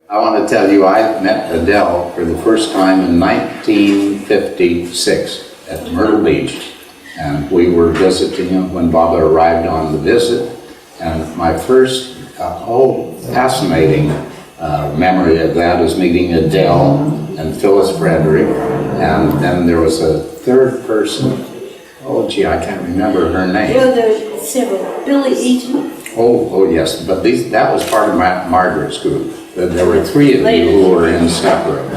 I want to tell you, I met Adele for the first time in 1956 at Myrtle Beach. And we were visiting when Baba arrived on the visit. And my first fascinating memory of that is meeting Adele and Phyllis Frederick. And then there was a third person. Oh, gee, I can't remember her name. Well, there's several. Billy Eaton. Oh, yes, but that was part of Margaret's group. There were three of you who were inseparable.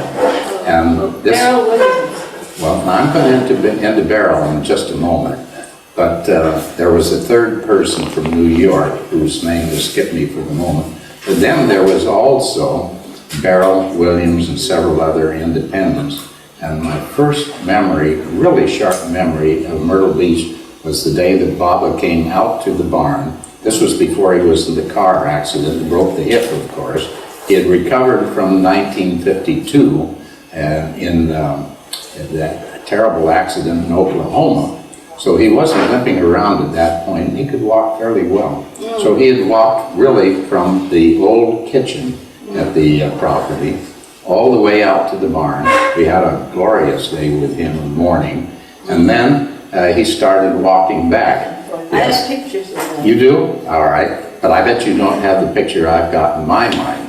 And this, Beryl Williams. well, I'm going into Beryl in just a moment. But there was a third person from New York whose name escaped me for the moment. But then there was also Beryl Williams and several other independents. And my first memory, really sharp memory of Myrtle Beach was the day that Baba came out to the barn. This was before he was in the car accident, broke the hip, of course. He had recovered from 1952 in that terrible accident in Oklahoma. So he wasn't limping around at that point. He could walk fairly well. So he had walked really from the old kitchen at the property all the way out to the barn. We had a glorious day with him in the morning. And then he started walking back. I have pictures of that. You do? All right. But I bet you don't have the picture I've got in my mind.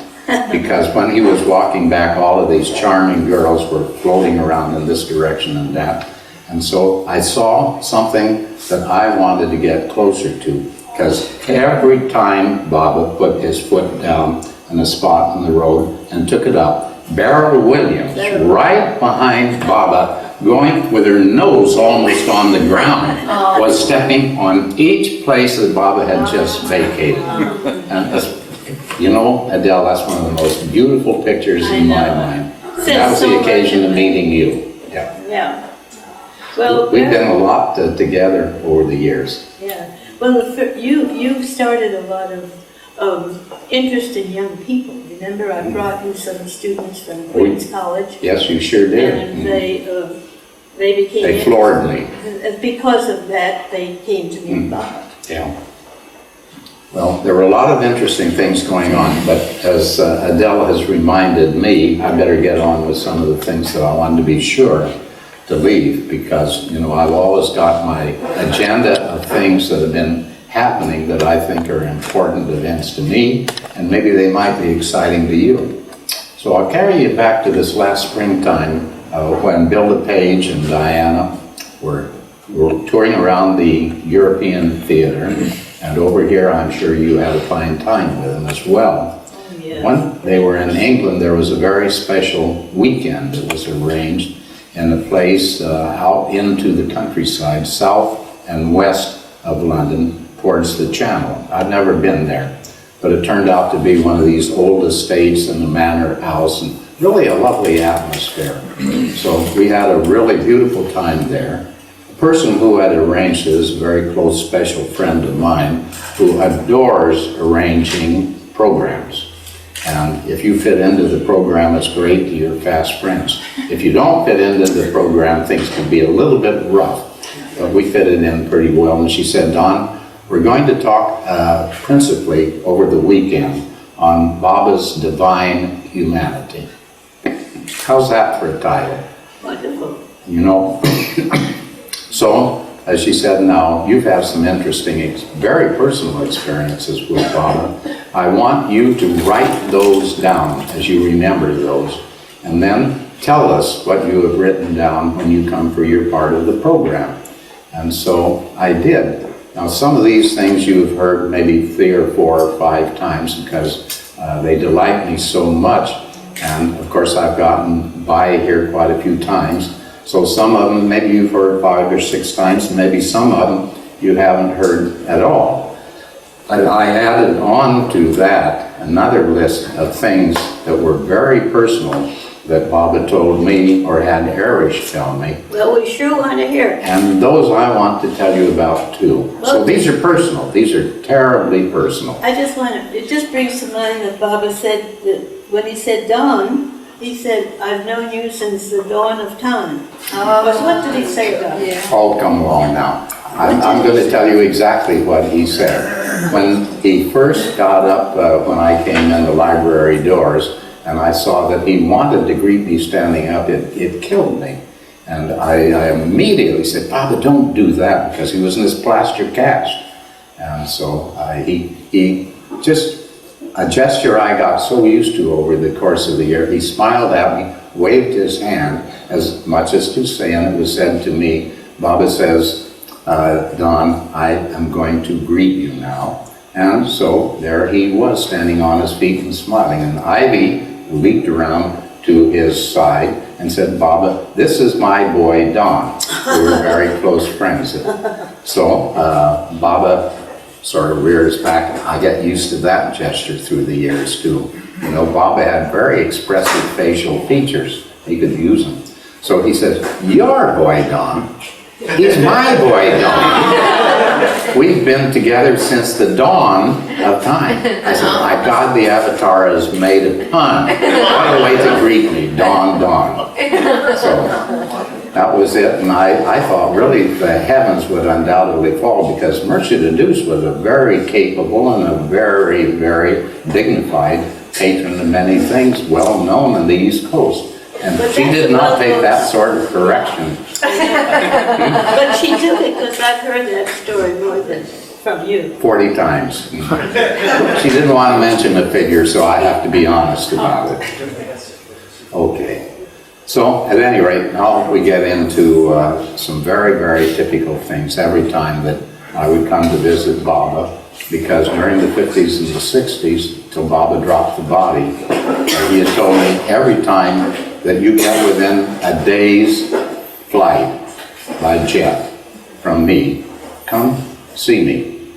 Because when he was walking back, all of these charming girls were floating around in this direction and that. And so I saw something that I wanted to get closer to. Because every time Baba put his foot down in a spot on the road and took it up, Beryl Williams, right behind Baba, going with her nose almost on the ground, was stepping on each place that Baba had just vacated. And you know, Adele, that's one of the most beautiful pictures in my mind. That was the occasion of meeting you. Yeah. Yeah. Well, we've been a lot together over the years. Yeah. Well, you started a lot of interest in young people. Remember, I brought you some students from Queens College. Yes, you sure did. And they became. They floored me. Because of that, they came to me about. Yeah. Well, there were a lot of interesting things going on, but as Adele has reminded me, I better get on with some of the things that I wanted to be sure to leave, because, you know, I've always got my agenda of things that have been happening that I think are important events to me, and maybe they might be exciting to you. So I'll carry you back to this last springtime when Bill DePage and Diana were touring around the European theater. And over here, I'm sure you had a fine time with them as well. Yeah. When they were in England, there was a very special weekend that was arranged in a place out into the countryside, south and west of London, towards the Channel. I've never been there, but it turned out to be one of these old estates in a manor house, and really a lovely atmosphere. So we had a really beautiful time there. The person who had arranged it is a very close special friend of mine who adores arranging programs. And if you fit into the program, it's great, you're fast friends. If you don't fit into the program, things can be a little bit rough. But we fit it in pretty well. And she said, Don, we're going to talk principally over the weekend on Baba's Divine Humanity. How's that for a title? Wonderful. You know, so, as she said, now, you've had some interesting, very personal experiences with Baba. I want you to write those down as you remember those, and then tell us what you have written down when you come for your part of the program. And so I did. Now, some of these things you've heard maybe 3 or 4 or 5 times because they delight me so much. And of course, I've gotten by here quite a few times. So some of them maybe you've heard 5 or 6 times, and maybe some of them you haven't heard at all. But I added on to that another list of things that were very personal that Baba told me or had Arish tell me. Well, we sure want to hear it. And those I want to tell you about too. So these are personal. These are terribly personal. I just want to, it just brings to mind that Baba said that when he said dawn, he said, I've known you since the dawn of time. What did he say about it? Yeah. Oh, come along now. I'm going to tell you exactly what he said. When he first got up, when I came in the library doors, and I saw that he wanted to greet me standing up, it killed me. And I immediately said, Baba, don't do that, because he was in this plaster cast. And so he just, a gesture I got so used to over the course of the year, he smiled at me, waved his hand, as much as to say, and it was said to me, Baba says, Don, I am going to greet you now. And so there he was, standing on his feet and smiling. And Ivy leaped around to his side and said, Baba, this is my boy, Don. We were very close friends. So Baba sort of rears back. I get used to that gesture through the years, too. You know, Baba had very expressive facial features. He could use them. So he says, your boy, Don. He's my boy, Don. We've been together since the dawn of time. I said, my God, the Avatar has made a pun. What a way to greet me, Don, Don. So that was it, and I thought really the heavens would undoubtedly fall, because Mercia de Douce was a very capable and a very, very dignified patron of many things, well known on the East Coast. And she did not take that sort of correction. But she took it, because I've heard that story more than from you. 40 times. She didn't want to mention a figure, so I have to be honest about it. Okay. So, at any rate, now we get into some very, very typical things every time that I would come to visit Baba, because during the 50s and the 60s, till Baba dropped the body, he had told me every time that you get within a day's flight by jet from me, come see me.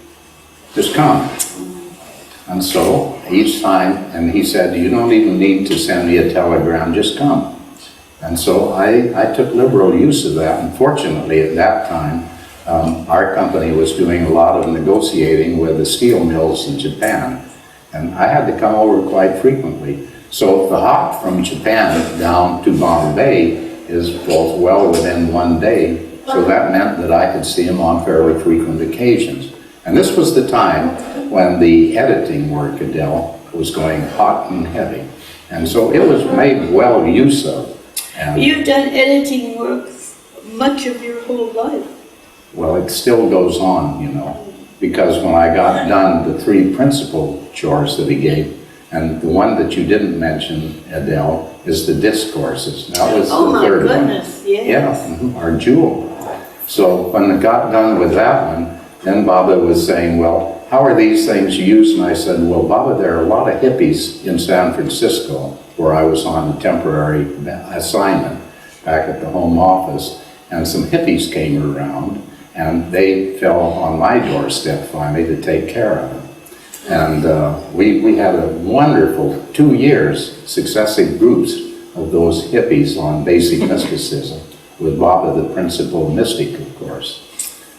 Just come. And so each time, and he said, you don't even need to send me a telegram, just come. And so I took liberal use of that, and fortunately at that time, our company was doing a lot of negotiating with the steel mills in Japan, and I had to come over quite frequently. So the hop from Japan down to Bombay is both well within one day, so that meant that I could see him on fairly frequent occasions. And this was the time when the editing work, Adele, was going hot and heavy. And so it was made well use of. And you've done editing work much of your whole life. Well, it still goes on, you know, because when I got done the 3 principal chores that he gave, and the one that you didn't mention, Adele, is the discourses. That was the third one. Oh my goodness, yes. Yeah, our jewel. So when I got done with that one, then Baba was saying, well, how are these things used? And I said, well, Baba, there are a lot of hippies in San Francisco, where I was on a temporary assignment back at the home office, and some hippies came around, and they fell on my doorstep finally to take care of them. And we had a wonderful 2 years, successive groups of those hippies on basic mysticism, with Baba the principal mystic, of course.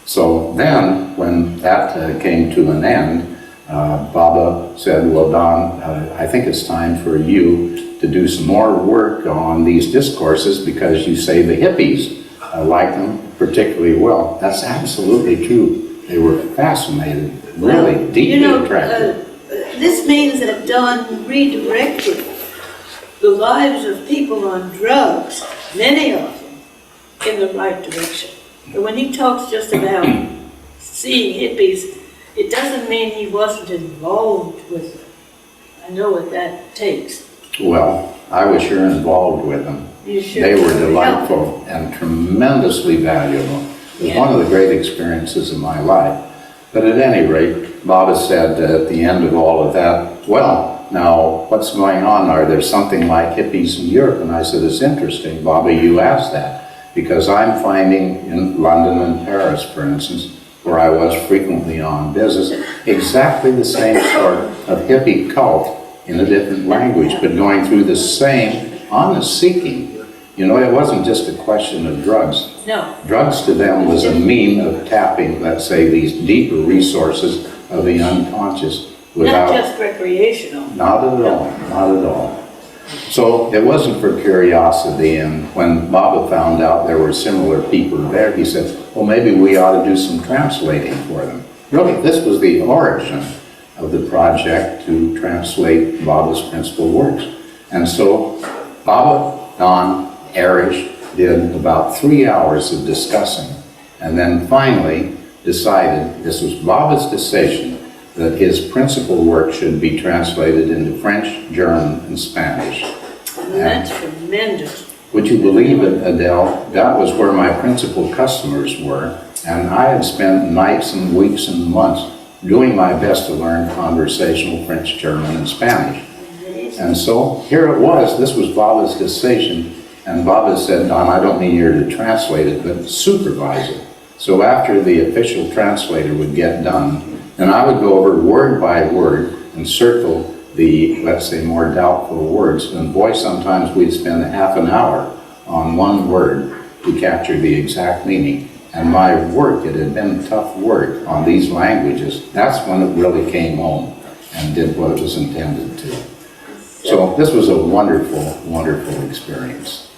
So then, when that came to an end, Baba said, well, Don, I think it's time for you to do some more work on these discourses, because you say the hippies like them particularly well. That's absolutely true. They were fascinated, really deeply attracted. This means that Don redirected the lives of people on drugs, many of them, in the right direction. But when he talks just about seeing hippies, it doesn't mean he wasn't involved with them. I know what that takes. Well, I was sure involved with them. You sure? They were delightful and tremendously valuable. It was one of the great experiences of my life. But at any rate, Baba said at the end of all of that, well, now what's going on? Are there something like hippies in Europe? And I said, it's interesting, Baba, you asked that, because I'm finding in London and Paris, for instance, where I was frequently on business, exactly the same sort of hippie cult in a different language, but going through the same honest seeking. You know, it wasn't just a question of drugs. No. Drugs to them was a mean of tapping, let's say, these deeper resources of the unconscious without... Not just recreational. Not at all, not at all. So it wasn't for curiosity, and when Baba found out there were similar people there, he said, well, maybe we ought to do some translating for them. Really, this was the origin of the project to translate Baba's principal works. And so Baba, Don, Erich did about 3 hours of discussing, and then finally decided, this was Baba's decision, that his principal work should be translated into French, German, and Spanish. And that's tremendous. Would you believe it, Adele? That was where my principal customers were, and I had spent nights and weeks and months doing my best to learn conversational French, German, and Spanish. And so here it was, this was Baba's decision, and Baba said, Don, I don't need you to translate it, but supervise it. So after the official translator would get done, then I would go over word by word and circle the, let's say, more doubtful words. And boy, sometimes we'd spend half an hour on one word to capture the exact meaning. And my work, it had been tough work on these languages. That's when it really came home and did what it was intended to. So this was a wonderful, wonderful experience.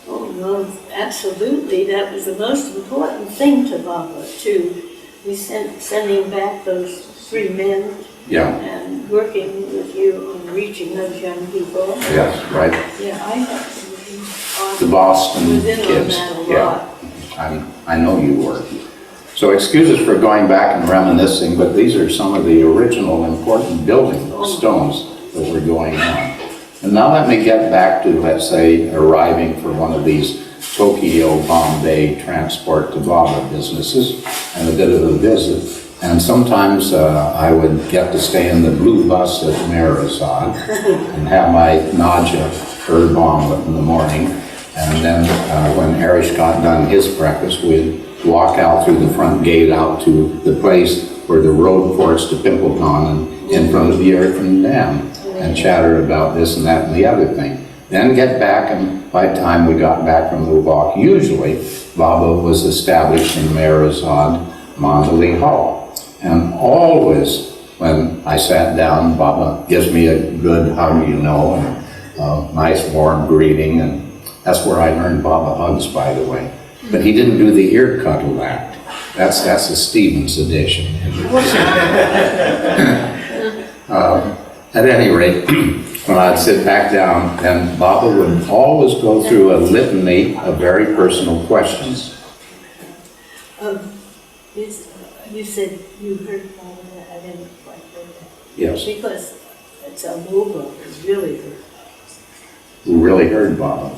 Oh, no, absolutely. That was the most important thing to Baba, too. We sending back those 3 men and working with you on reaching those young people. Yes, right. Yeah, I have The Boston within kids. on that a lot. I know you were. So excuse us for going back and reminiscing, but these are some of the original important building stones that were going on. And now let me get back to, let's say, arriving for one of these Tokyo, Bombay transport to Baba businesses and a bit of a visit. And sometimes I would get to stay in the blue bus at MeherBabaLibrary and have my naja herb omelet in the morning. And then when Erich got done his breakfast, we'd walk out through the front gate out to the place where the road ports to Pimpleton and in front of the Earthen Dam and chatter about this and that and the other thing. Then get back, and by the time we got back from the walk, usually Baba was established in MeherBabaLibrary, Mandalay Hall. And always when I sat down, Baba gives me a good hug, you know, and a nice warm greeting, and that's where I learned Baba hugs, by the way. But he didn't do the ear cuddle act. That's a Stevens edition. At any rate, when I'd sit back down, then Baba would always go through a litany of very personal questions. You said you heard Baba, I didn't quite hear that. Yes. Because it's a mobile, it's really good. Who really heard Baba?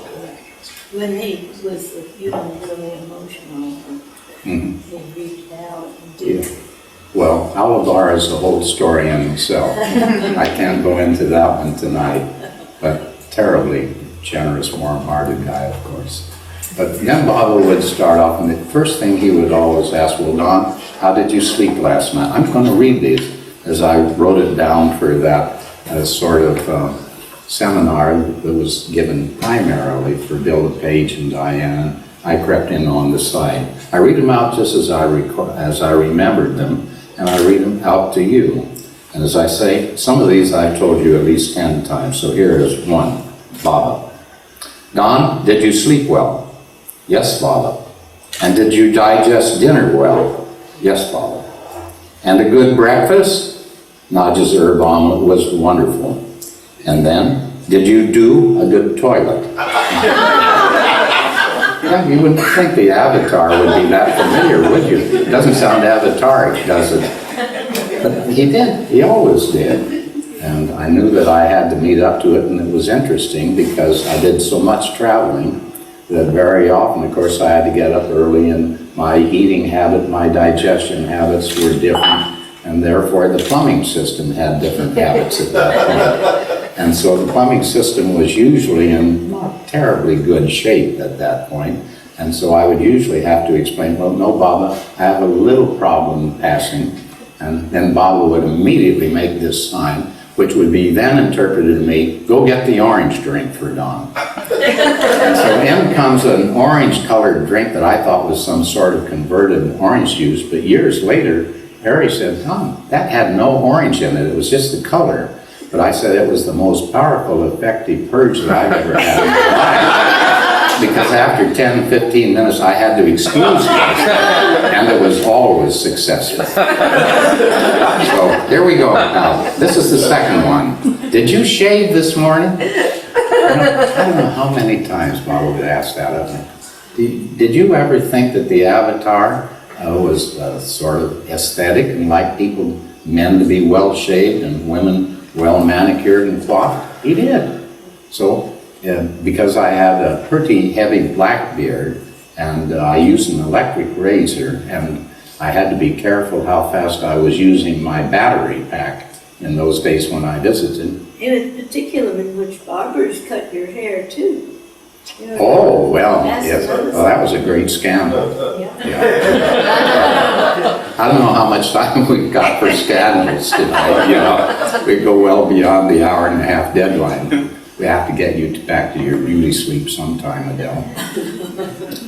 When he was, really emotional, he reached out and did. Yeah. Well, Alabar is a whole story in itself. I can't go into that one tonight, but terribly generous, warm-hearted guy, of course. But then Baba would start off, and the first thing he would always ask, well, Don, how did you sleep last night? I'm going to read these, as I wrote it down for that sort of seminar that was given primarily for Bill LePage and Diane. I crept in on the side. I read them out just as I remembered them, and I read them out to you. And as I say, some of these I've told you at least 10 times, so here is one, Baba. Don, did you sleep well? Yes, Baba. And did you digest dinner well? Yes, Baba. And a good breakfast? Nadja's herb omelet was wonderful. And then, did you do a good toilet? Yeah, you wouldn't think the avatar would be that familiar, would you? It doesn't sound avataric, does it? But he did. He always did. And I knew that I had to meet up to it, and it was interesting because I did so much traveling that very often, of course, I had to get up early, and my eating habit, my digestion habits were different, and therefore the plumbing system had different habits at that point. And so the plumbing system was usually in not terribly good shape at that point. And so I would usually have to explain, well, no, Baba, I have a little problem passing. And then Baba would immediately make this sign, which would be then interpreted to me, go get the orange drink for Don. And so in comes an orange-colored drink that I thought was some sort of converted orange juice. But years later, Harry said, Tom, that had no orange in it. It was just the color. But I said it was the most powerful, effective purge that I've ever had in my life. Because after 10, 15 minutes, I had to excuse myself, and it was always successful. So here we go. Now, this is the second one. Did you shave this morning? I don't know how many times Bob would ask that of me. Did you ever think that the avatar was sort of aesthetic and like people, men to be well shaved and women well manicured and coiffed? He did. So, because I had a pretty heavy black beard and I used an electric razor, and I had to be careful how fast I was using my battery pack in those days when I visited. It was particular in which barbers cut your hair too. You know, Oh, well, that's yes. another Well, that was a great scandal. Yeah. Yeah. I don't know how much time we've got for scandals tonight, you know. We go well beyond the hour-and-a-half deadline. We have to get you back to your beauty sleep sometime, Adele.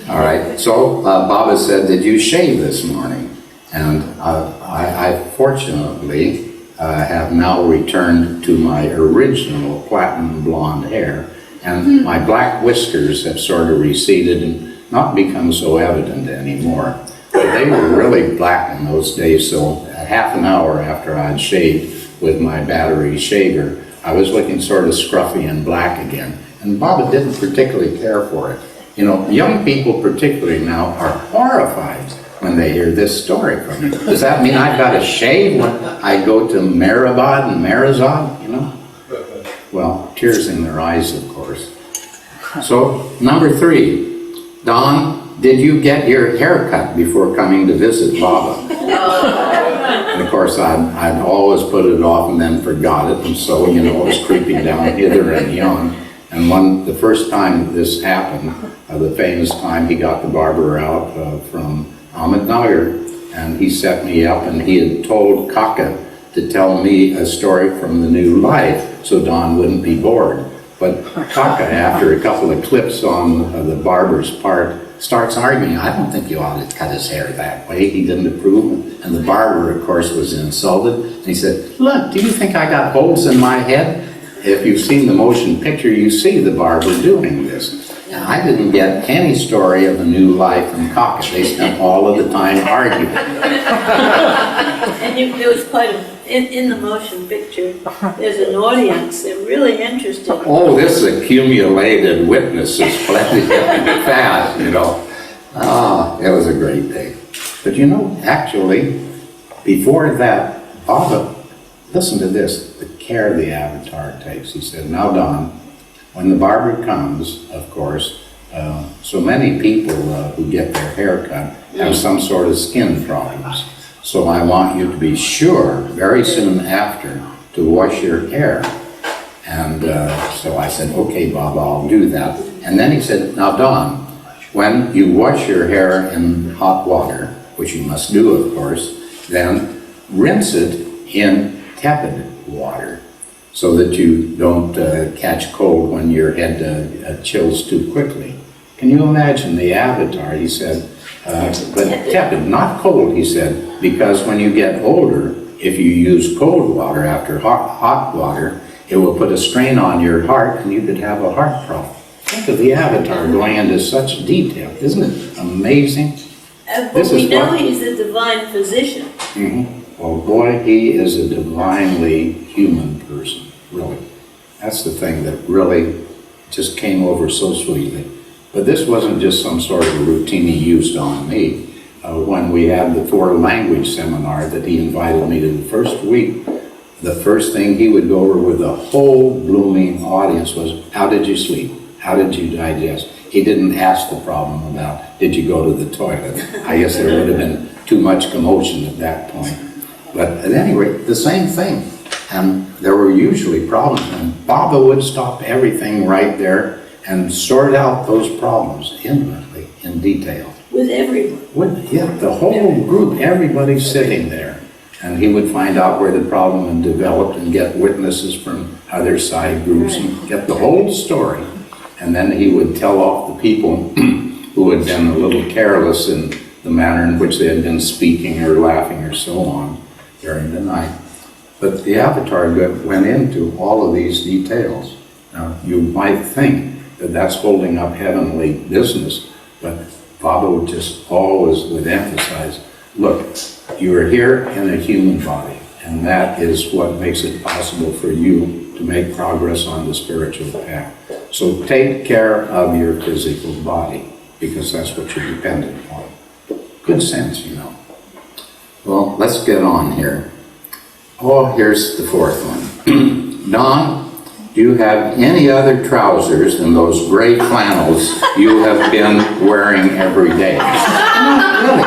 All right, so Baba said, did you shave this morning? And I fortunately have now returned to my original platinum blonde hair, and my black whiskers have sort of receded and not become so evident anymore. But they were really black in those days, so a half an hour after I'd shaved with my battery shaver, I was looking sort of scruffy and black again. And Baba didn't particularly care for it. You know, young people particularly now are horrified when they hear this story from me. Does that mean I've got to shave when I go to Meherabad and Meherzad, you know? Well, tears in their eyes, of course. So, number 3, Don, did you get your hair cut before coming to visit Baba? And of course, I'd always put it off and then forgot it, and so, you know, it was creeping down hither and yon. And the first time this happened, the famous time he got the barber out from Ahmednagar, and he set me up, and he had told Kaka to tell me a story from the new life so Don wouldn't be bored. But Kaka, after a couple of clips on the barber's part, starts arguing, I don't think you ought to cut his hair that way. He didn't approve. And the barber, of course, was insulted. And he said, look, do you think I got holes in my head? If you've seen the motion picture, you see the barber doing this. Now, I didn't get any story of the new life from Kaka. They spent all of the time arguing. And there was quite in the motion picture, there's an audience, they're really interested. Oh, this accumulated witnesses plenty fast, you know. It was a great day. But you know, actually, before that, Baba, listen to this, the care the avatar takes. He said, now Don, when the barber comes, of course, so many people who get their hair cut have some sort of skin problems. So I want you to be sure, very soon after, to wash your hair. And so I said, okay, Baba, I'll do that. And then he said, now Don, when you wash your hair in hot water, which you must do, of course, then rinse it in tepid water so that you don't catch cold when your head chills too quickly. Can you imagine the avatar? He said, but tepid, not cold, he said, because when you get older, if you use cold water after hot water, it will put a strain on your heart and you could have a heart problem. Think of the avatar going into such detail. Isn't it amazing? But we know he's a divine physician. Mm-hmm. Oh boy, he is a divinely human person, really. That's the thing that really just came over so sweetly. But this wasn't just some sort of routine he used on me. When we had the 4-language seminar that he invited me to the first week, the first thing he would go over with the whole blooming audience was, how did you sleep? How did you digest? He didn't ask the problem about, did you go to the toilet? I guess there would have been too much commotion at that point. But at any rate, the same thing. And there were usually problems, and Baba would stop everything right there and sort out those problems intimately, in detail. With everyone. Yeah, the whole group, everybody sitting there. And he would find out where the problem had developed and get witnesses from other side groups and get the whole story. And then he would tell off the people who had been a little careless in the manner in which they had been speaking or laughing or so on during the night. But the avatar went into all of these details. Now, you might think that that's holding up heavenly business, but Baba would just always would emphasize, look, you are here in a human body, and that is what makes it possible for you to make progress on the spiritual path. So take care of your physical body, because that's what you're dependent on. Good sense, you know. Well, let's get on here. Oh, here's the fourth one. Don, do you have any other trousers than those gray flannels you have been wearing every day? Not really.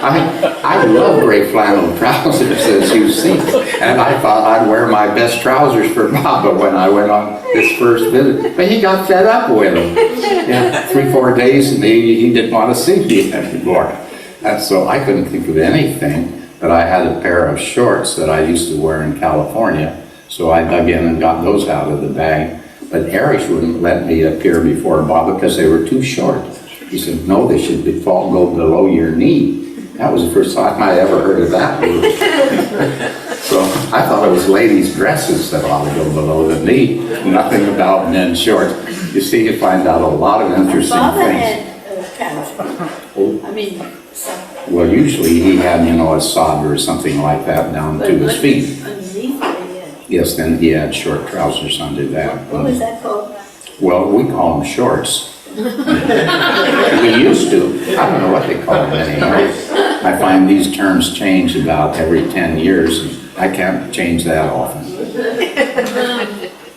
I love gray flannel trousers, as you've seen. And I thought I'd wear my best trousers for Baba when I went on this first visit. But he got fed up with them. Yeah, 3-4 days, and he didn't want to see me anymore. And so I couldn't think of anything. But I had a pair of shorts that I used to wear in California. So I dug in and got those out of the bag. But Erich wouldn't let me appear before Baba because they were too short. He said, no, they should go below your knee. That was the first time I ever heard of that word. So I thought it was ladies' dresses that ought to go below the knee. Nothing about men's shorts. You see, you find out a lot of interesting things. Had I mean, well, usually he had, you know, a sod or something like that down to his feet. Underneath it, Yes, then he had short trousers under that. what was that called? Well, we call them shorts. We used to. I don't know what they call them anymore. I find these terms change about every 10 years, and I can't change that often.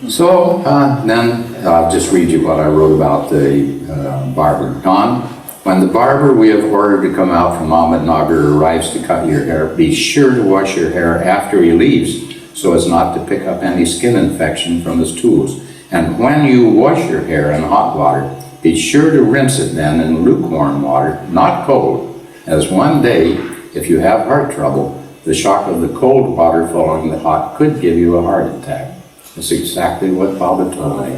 So then I'll just read you what I wrote about the barber. Don, when the barber we have ordered to come out from Ahmednagar arrives to cut your hair, be sure to wash your hair after he leaves so as not to pick up any skin infection from his tools. And when you wash your hair in hot water, be sure to rinse it then in lukewarm water, not cold, as one day, if you have heart trouble, the shock of the cold water following the hot could give you a heart attack. That's exactly what Baba told me.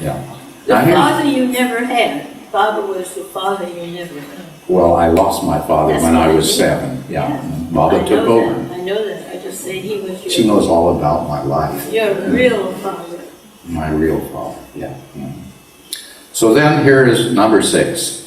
Yeah. The father you never had. Baba was the father you never had. Well, I lost my father when I was 7. Yeah. Baba took over. I know that. I just say he was your... She knows all about my life. Your real father. My real father, yeah. So then here is number 6.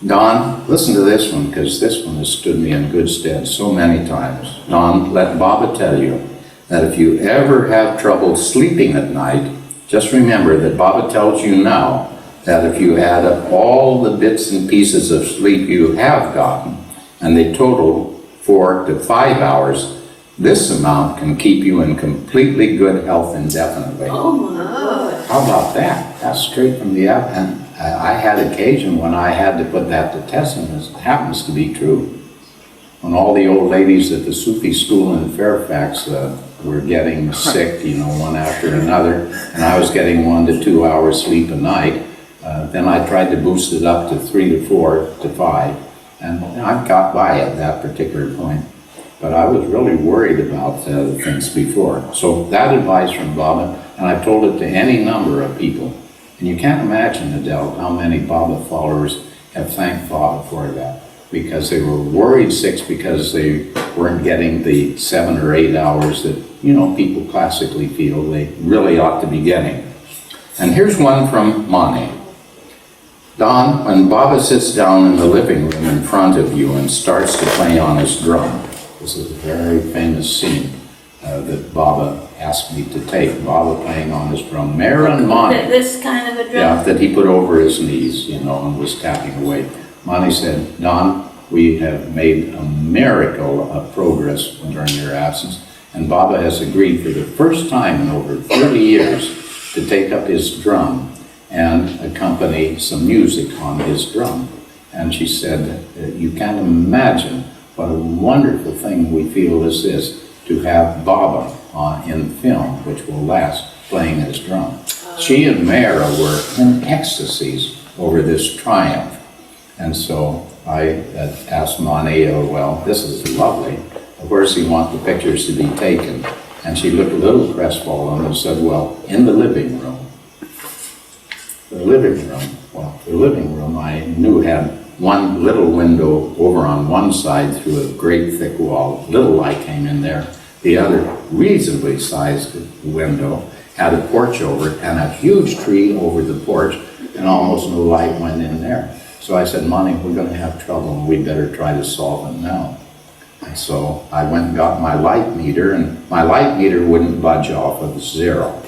Don, listen to this one, because this one has stood me in good stead so many times. Don, let Baba tell you that if you ever have trouble sleeping at night, just remember that Baba tells you now that if you add up all the bits and pieces of sleep you have gotten, and they total 4 to 5 hours, this amount can keep you in completely good health indefinitely. Oh my God. How about that? That's straight from the app. And I had occasion when I had to put that to test, and it happens to be true. When all the old ladies at the Sufi school in Fairfax were getting sick, you know, one after another, and I was getting 1 to 2 hours sleep a night, then I tried to boost it up to 3 to 4 to 5, and I got by at that particular point. But I was really worried about the things before. So that advice from Baba, and I've told it to any number of people. And you can't imagine, Adele, how many Baba followers have thanked Baba for that. Because they were worried sick because they weren't getting the 7 or 8 hours that, you know, people classically feel they really ought to be getting. And here's one from Mani. Don, when Baba sits down in the living room in front of you and starts to play on his drum, this is a very famous scene that Baba asked me to take. Baba playing on his drum. Meher and Mani. This kind of a drum? Yeah, that he put over his knees, you know, and was tapping away. Mani said, Don, we have made a miracle of progress during your absence, and Baba has agreed for the first time in over 30 years to take up his drum and accompany some music on his drum. And she said, you can't imagine what a wonderful thing we feel this is, to have Baba in film, which will last, playing his drum. She and Meher were in ecstasies over this triumph. And so I asked Mani, well, this is lovely. Where does he want the pictures to be taken? And she looked a little crestfallen and said, well, in the living room. The living room, well, the living room I knew had one little window over on one side through a great thick wall. Little light came in there. The other reasonably sized window had a porch over it and a huge tree over the porch, and almost no light went in there. So I said, Mani, we're going to have trouble and we better try to solve it now. And so I went and got my light meter, and my light meter wouldn't budge off of 0.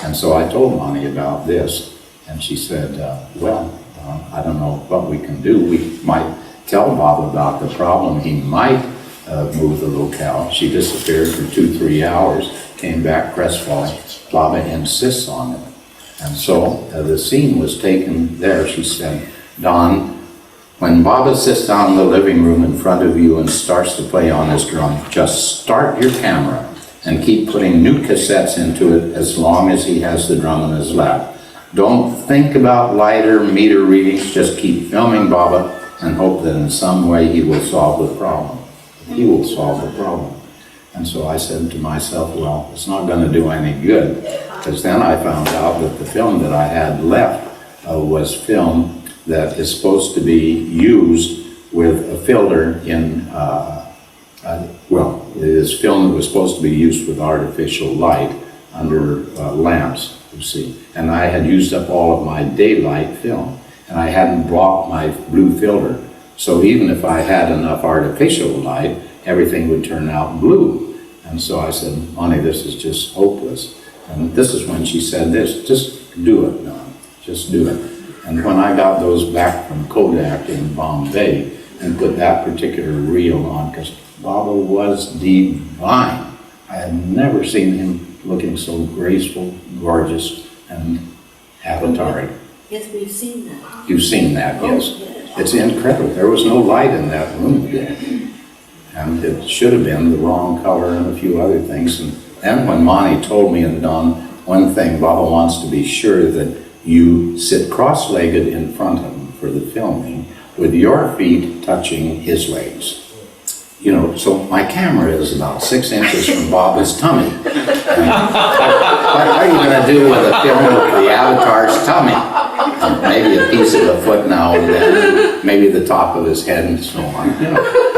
And so I told Monty about this, and she said, well, I don't know what we can do. We might tell Bob about the problem. He might move the locale. She disappeared for 2-3 hours, came back crestfallen. Baba insists on it. And so the scene was taken there. She said, Don, when Baba sits down in the living room in front of you and starts to play on his drum, just start your camera and keep putting new cassettes into it as long as he has the drum in his lap. Don't think about light or meter readings, just keep filming Baba and hope that in some way he will solve the problem. He will solve the problem. And so I said to myself, well, it's not going to do any good, because then I found out that the film that I had left was film that is supposed to be used with a filter in, well, it is film that was supposed to be used with artificial light under lamps, you see. And I had used up all of my daylight film, and I hadn't blocked my blue filter. So even if I had enough artificial light, everything would turn out blue. And so I said, Monty, this is just hopeless. And this is when she said this, just do it, Don, just do it. And when I got those back from Codec in Bombay and put that particular reel on, because Baba was divine. I had never seen him looking so graceful, gorgeous, and avataric. Yes, we've seen that. You've seen that, yes. Oh, yes. It's incredible. There was no light in that room again. And it should have been the wrong color and a few other things. And then when Monty told me and Don, one thing, Baba wants to be sure that you sit cross-legged in front of him for the filming with your feet touching his legs. You know, so my camera is about 6 inches from Baba's tummy. And what are you going to do with a film with the avatar's tummy? Maybe a piece of a foot now and then, maybe the top of his head and so on. You know.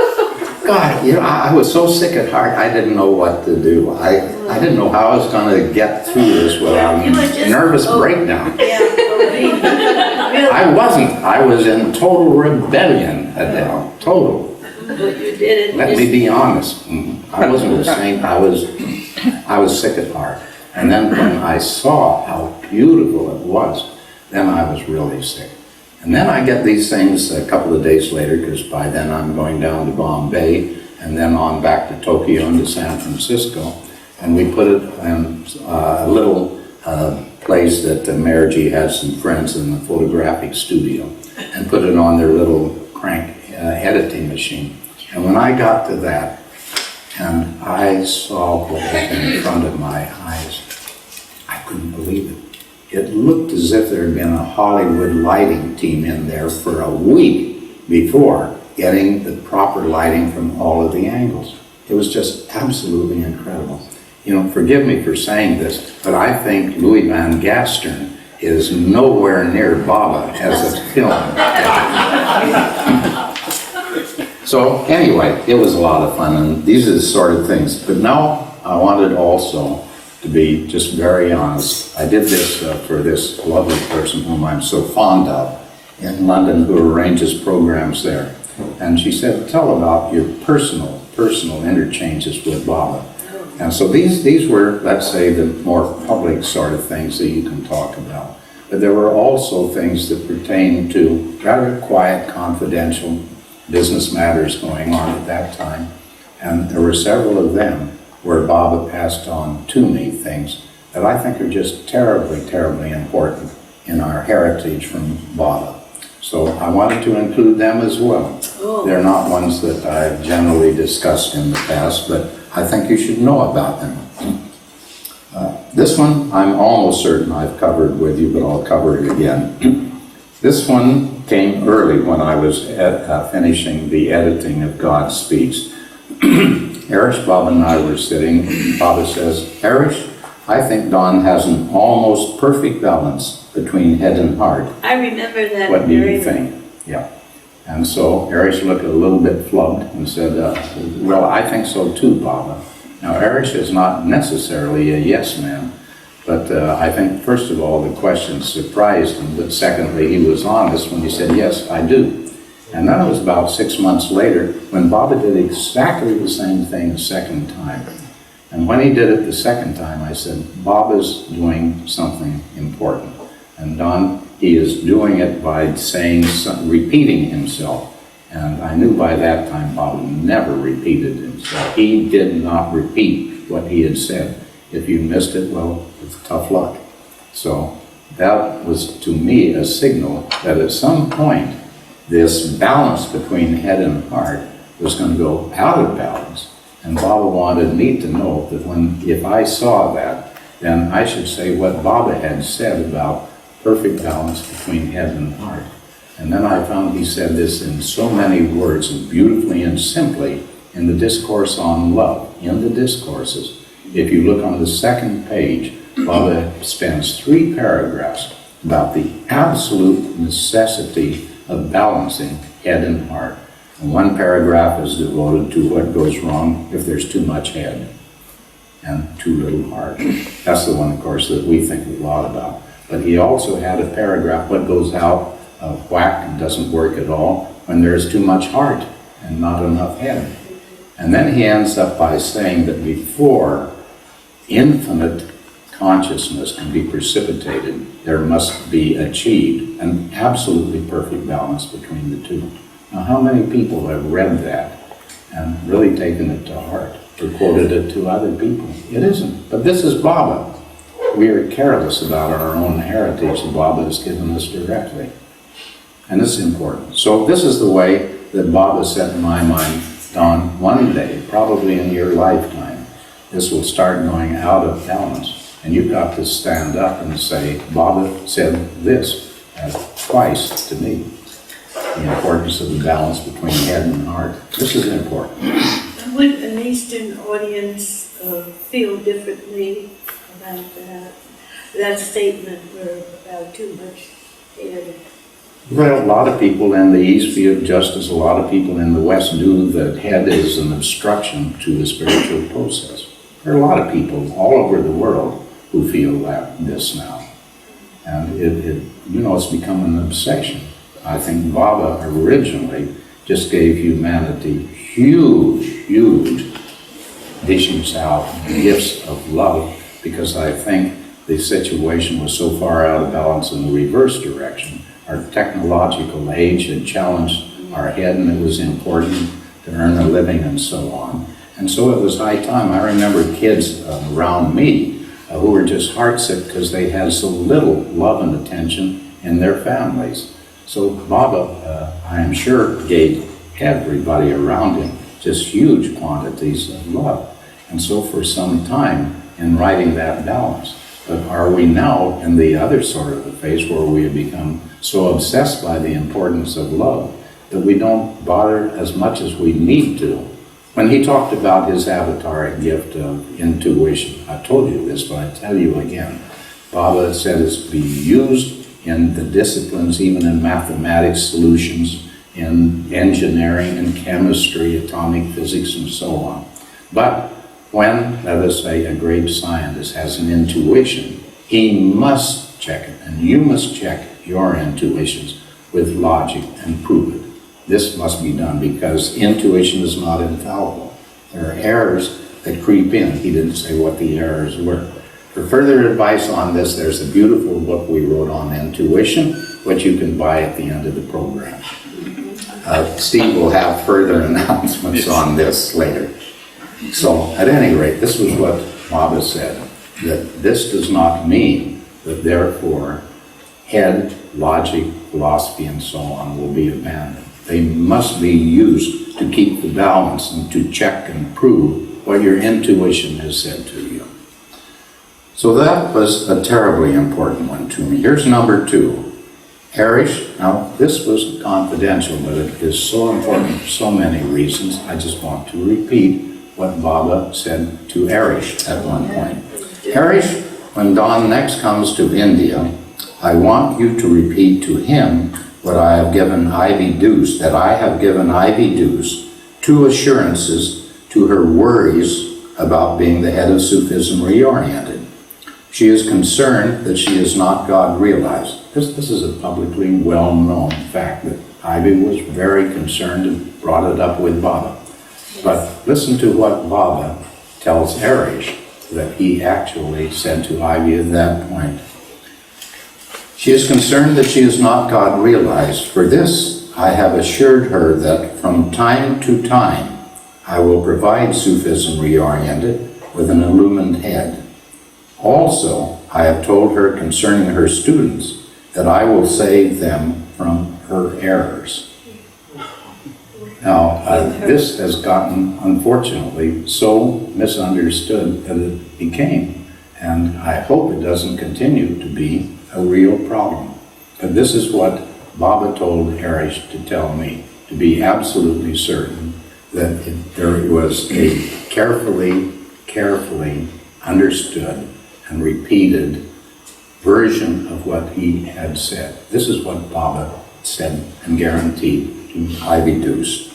God, you know, I was so sick at heart, I didn't know what to do. I didn't know how I was going to get through this without a nervous breakdown. Yeah, really. I wasn't. I was in total rebellion, Adele. Total. But you did it. Let me be honest. I wasn't a saint. I was sick at heart. And then when I saw how beautiful it was, then I was really sick. And then I get these things a couple of days later, because by then I'm going down to Bombay and then on back to Tokyo and to San Francisco. And we put it in a little place that Meherji had some friends in the photographic studio and put it on their little crank editing machine. And when I got to that and I saw what was in front of my eyes, I couldn't believe it. It looked as if there had been a Hollywood lighting team in there for a week before getting the proper lighting from all of the angles. It was just absolutely incredible. You know, forgive me for saying this, but I think Louis Van Gastern is nowhere near Baba as a film. So anyway, it was a lot of fun, and these are the sort of things. But now I wanted also to be just very honest. I did this for this lovely person whom I'm so fond of in London, who arranges programs there. And she said, tell about your personal interchanges with Baba. And so these were, let's say, the more public sort of things that you can talk about. But there were also things that pertain to rather quiet, confidential business matters going on at that time. And there were several of them where Baba passed on to me things that I think are just terribly, terribly important in our heritage from Baba. So I wanted to include them as well. Oh. They're not ones that I've generally discussed in the past, but I think you should know about them. This one I'm almost certain I've covered with you, but I'll cover it again. This one came early when I was finishing the editing of God Speaks. Erish, Baba and I were sitting. Baba says, Erish, I think Don has an almost perfect balance between head and heart. I remember that. What do you think? Yeah. And so Erish looked a little bit flubbed and said, well, I think so too, Baba. Now, Erish is not necessarily a yes man, but I think, first of all, the question surprised him, but secondly, he was honest when he said, yes, I do. And then it was about 6 months later when Baba did exactly the same thing a second time. And when he did it the second time, I said, Baba's doing something important. And Don, he is doing it by repeating himself. And I knew by that time Baba never repeated himself. He did not repeat what he had said. If you missed it, well, it's tough luck. So that was to me a signal that at some point this balance between head and heart was going to go out of balance. And Baba wanted me to know that if I saw that, then I should say what Baba had said about perfect balance between head and heart. And then I found he said this in so many words, and beautifully and simply, in the Discourse on Love, in the Discourses. If you look on the second page, Baba spends 3 paragraphs about the absolute necessity of balancing head and heart. And 1 paragraph is devoted to what goes wrong if there's too much head and too little heart. That's the one, of course, that we think a lot about. But he also had a paragraph, what goes out of whack and doesn't work at all when there's too much heart and not enough head. And then he ends up by saying that before infinite consciousness can be precipitated, there must be achieved an absolutely perfect balance between the two. Now, how many people have read that and really taken it to heart or quoted it to other people? It isn't. But this is Baba. We are careless about our own heritage that Baba has given us directly. And this is important. So this is the way that Baba said in my mind, Don, one day, probably in your lifetime, this will start going out of balance. And you've got to stand up and say, Baba said this twice to me. The importance of the balance between head and heart. This is important. Would an Eastern audience feel differently about that statement where about too much head? Well, a lot of people in the East feel just as a lot of people in the West do that head is an obstruction to the spiritual process. There are a lot of people all over the world who feel this now. And it's become an obsession. I think Baba originally just gave humanity huge dishings out gifts of love, because I think the situation was so far out of balance in the reverse direction. Our technological age had challenged our head, and it was important to earn a living and so on. And so it was high time. I remember kids around me who were just heartsick because they had so little love and attention in their families. So Baba, I am sure, gave everybody around him just huge quantities of love. And so for some time in writing that balance. But are we now in the other sort of the phase where we have become so obsessed by the importance of love that we don't bother as much as we need to? When he talked about his avataric gift of intuition, I told you this, but I tell you again, Baba said it's to be used in the disciplines, even in mathematics solutions, in engineering and chemistry, atomic physics, and so on. But when, let us say, a great scientist has an intuition, he must check it, and you must check your intuitions with logic and prove it. This must be done because intuition is not infallible. There are errors that creep in. He didn't say what the errors were. For further advice on this, there's a beautiful book we wrote on intuition, which you can buy at the end of the program. Steve will have further announcements on this later. So, at any rate, this was what Baba said, that this does not mean that therefore head, logic, philosophy, and so on will be abandoned. They must be used to keep the balance and to check and prove what your intuition has said to you. So that was a terribly important one to me. Here's number 2. Harish, now this was confidential, but it is so important for so many reasons. I just want to repeat what Baba said to Harish at one point. Harish, when Don next comes to India, I want you to repeat to him what I have given Ivy Deuce, that I have given Ivy Deuce 2 assurances to her worries about being the head of Sufism reoriented. She is concerned that she is not God realized. This is a publicly well-known fact that Ivy was very concerned and brought it up with Baba. But listen to what Baba tells Arish that he actually said to Ivy at that point. She is concerned that she is not God realized. For this, I have assured her that from time to time, I will provide Sufism reoriented with an illumined head. Also, I have told her concerning her students that I will save them from her errors. Now, this has gotten, unfortunately, so misunderstood that it became, and I hope it doesn't continue to be, a real problem. But this is what Baba told Arish to tell me, to be absolutely certain that there was a carefully understood and repeated version of what he had said. This is what Baba said and guaranteed to Ivy Deuce.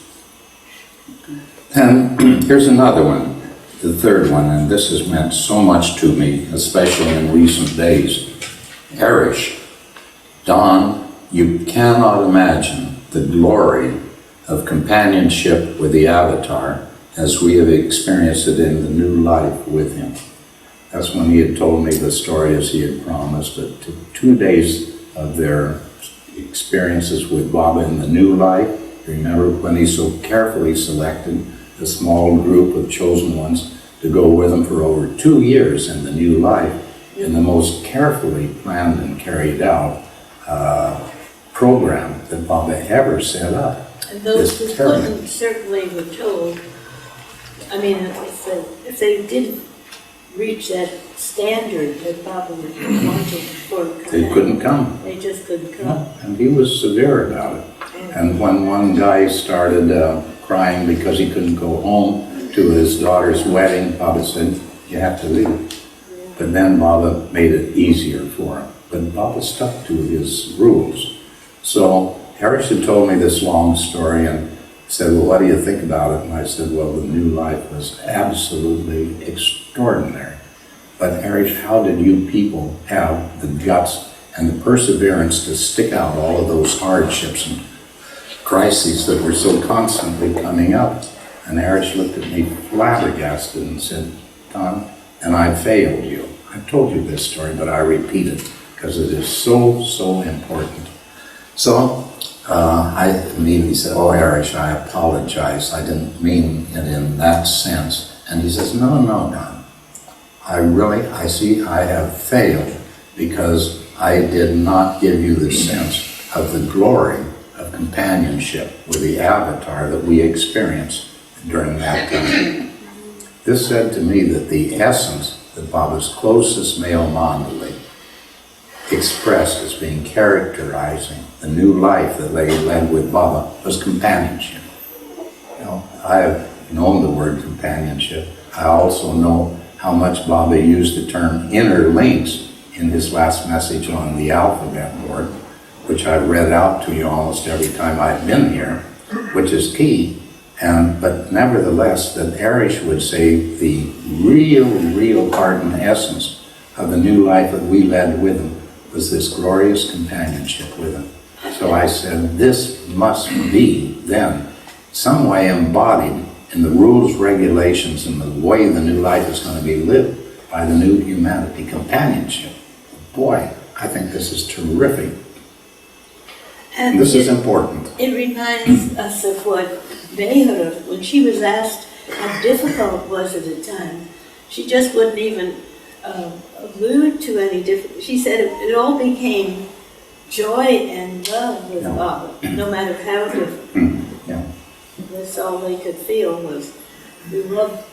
And here's another one, the third one, and this has meant so much to me, especially in recent days. Arish, Don, you cannot imagine the glory of companionship with the Avatar as we have experienced it in the new life with him. That's when he had told me the story as he had promised. That 2 days of their experiences with Baba in the new life. Remember when he so carefully selected a small group of chosen ones to go with him for over 2 years in the new life, in the most carefully planned and carried out program that Baba ever set up. And those who couldn't certainly were told, I mean, if they didn't reach that standard that Baba was wanting for they couldn't come. They just couldn't come. No, and he was severe about it. And when one guy started crying because he couldn't go home to his daughter's wedding, Baba said, you have to leave. But then Baba made it easier for him. But Baba stuck to his rules. So Arish had told me this long story and said, well, what do you think about it? And I said, well, the new life was absolutely extraordinary. But Arish, how did you people have the guts and the perseverance to stick out all of those hardships and crises that were so constantly coming up? And Arish looked at me flabbergasted and said, Don, and I failed you. I've told you this story, but I repeat it because it is so important. So I immediately said, oh, Arish, I apologize. I didn't mean it in that sense. And he says, no, Don. I see I have failed because I did not give you the sense of the glory of companionship with the Avatar that we experienced during that time. This said to me that the essence that Baba's closest male mandali expressed as being characterizing the new life that they led with Baba was companionship. You know, I have known the word companionship. I also know how much Baba used the term inner links in his last message on the alphabet board, which I've read out to you almost every time I've been here, which is key. But nevertheless, that Arish would say the real heart and essence of the new life that we led with him was this glorious companionship with him. So I said, this must be then some way embodied in the rules, regulations, and the way the new life is going to be lived by the new humanity, companionship. Boy, I think this is terrific. And this is important. It reminds us of what Meher, when she was asked how difficult it was at the time, she just wouldn't even allude to any difference. She said it all became joy and love with Baba, no matter how different. Yeah. That's all they could feel was we love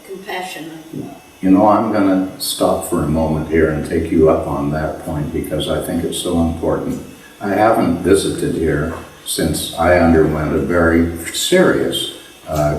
compassion and love. You know, I'm going to stop for a moment here and take you up on that point because I think it's so important. I haven't visited here since I underwent a very serious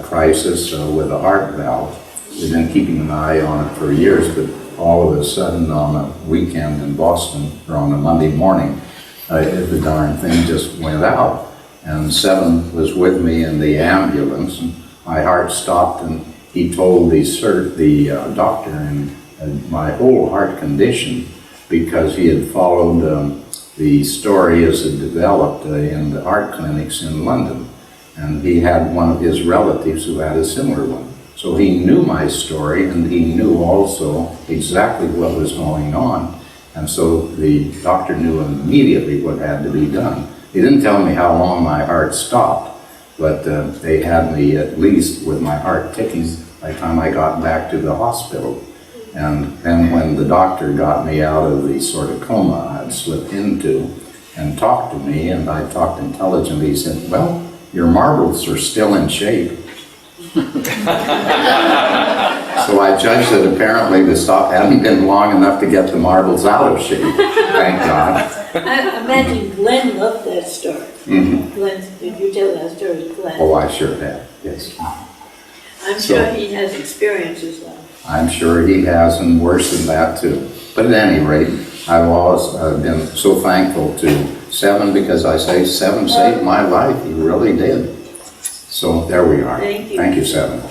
crisis with a heart valve. We've been keeping an eye on it for years, but all of a sudden on a weekend in Boston, or on a Monday morning, the darn thing just went out. And Seven was with me in the ambulance, and my heart stopped, and he told the doctor and my whole heart condition, because he had followed the story as it developed in the art clinics in London. And he had one of his relatives who had a similar one. So he knew my story, and he knew also exactly what was going on. And so the doctor knew immediately what had to be done. He didn't tell me how long my heart stopped, but they had me at least with my heart ticking by the time I got back to the hospital. And then when the doctor got me out of the sort of coma I'd slipped into and talked to me, and I talked intelligently, he said, well, your marbles are still in shape. So I judged that apparently the stop hadn't been long enough to get the marbles out of shape. Thank God. I imagine Glenn loved that story. Mm-hmm. Glenn, did you tell that story to Glenn? Oh, I sure have, yes. I'm sure he has experiences like that. I'm sure he has, and worse than that too. But at any rate, I've always been so thankful to Seven, because I say Seven saved my life. He really did. So there we are. Thank you. Thank you, Seven.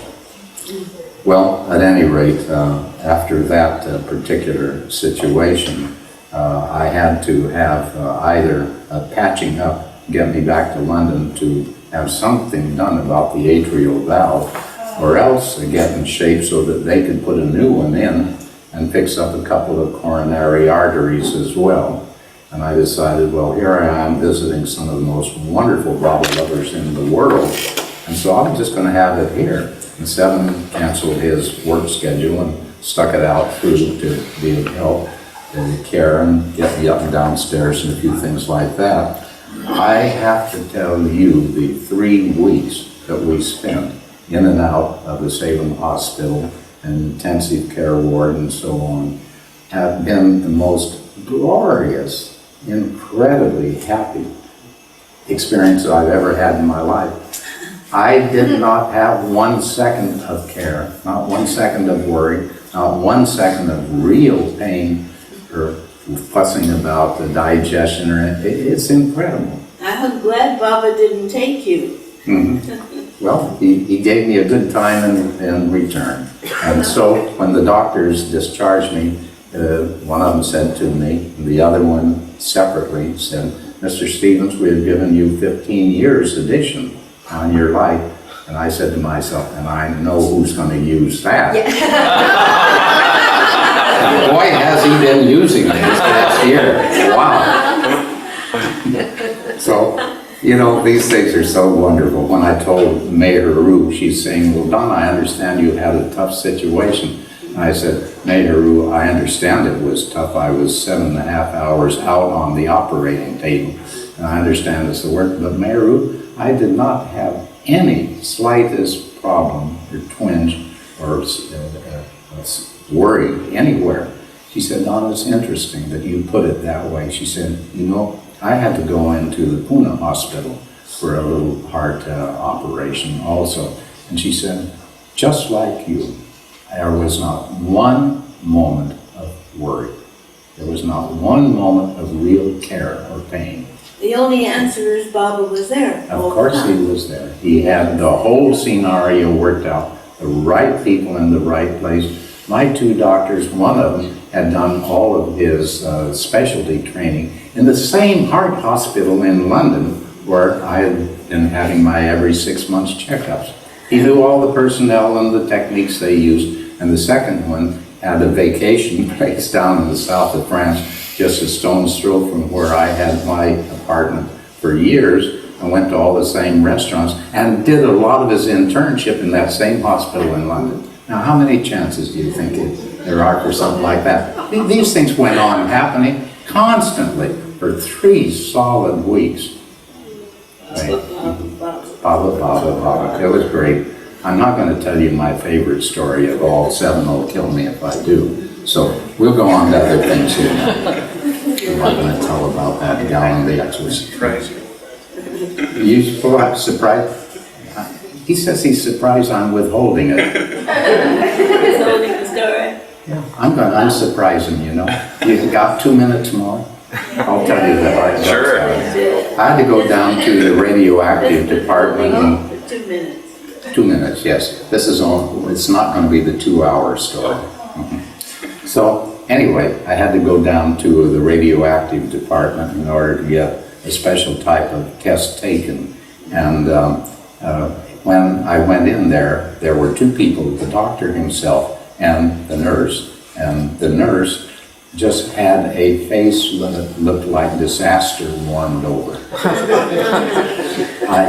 Well, at any rate, after that particular situation, I had to have either patching up, get me back to London to have something done about the atrial valve, or else get in shape so that they could put a new one in and fix up a couple of coronary arteries as well. And I decided, well, here I am visiting some of the most wonderful Baba lovers in the world, and so I'm just going to have it here. And Seven canceled his work schedule and stuck it out through to be of help and care and get me up and downstairs and a few things like that. I have to tell you, the 3 weeks that we spent in and out of the Salem Hospital and intensive care ward and so on have been the most glorious, incredibly happy experience I've ever had in my life. I did not have 1 second of care, not 1 second of worry, not 1 second of real pain or fussing about the digestion or anything. It's incredible. I'm glad Baba didn't take you. Mm-hmm. Well, he gave me a good time in return. And so when the doctors discharged me, one of them said to me, the other one separately said, Mr. Stevens, we have given you 15 years addition on your life. And I said to myself, and I know who's going to use that. Yeah. And boy, has he been using it this past year. Wow. So, you know, these things are so wonderful. When I told MeherBabaLibrary, she's saying, well, Don, I understand you had a tough situation. And I said, MeherBabaLibrary, I understand it was tough. I was 7.5 hours out on the operating table. And I understand it's the work, but MeherBabaLibrary, I did not have any slightest problem or twinge or worry anywhere. She said, Don, it's interesting that you put it that way. She said, you know, I had to go into the Pune hospital for a little heart operation also. And she said, just like you, there was not 1 moment of worry. There was not 1 moment of real care or pain. The only answer is Baba was there. Of course he was there. He had the whole scenario worked out, the right people in the right place. My 2 doctors, one of them had done all of his specialty training in the same heart hospital in London where I had been having my every 6 months checkups. He knew all the personnel and the techniques they used, and the second one had a vacation place down in the south of France, just a stone's throw from where I had my apartment for years. I went to all the same restaurants and did a lot of his internship in that same hospital in London. Now, how many chances do you think there are for something like that? These things went on happening constantly for 3 solid weeks. Right. Baba. It was great. I'm not going to tell you my favorite story of all. Seven will kill me if I do. So we'll go on to other things here now. I'm not going to tell about that gal in the exorcist. You surprised? He says he's surprised I'm withholding it. Withholding the story. Yeah, I'm surprising, you know. You got 2 minutes more? I'll tell you the hard Sure. I had to go down to the radioactive department. And 2 minutes. 2 minutes, yes. This is it's not going to be the 2-hour story. So anyway, I had to go down to the radioactive department in order to get a special type of test taken. And when I went in there, there were two people, the doctor himself and the nurse. And the nurse just had a face that looked like disaster warmed over.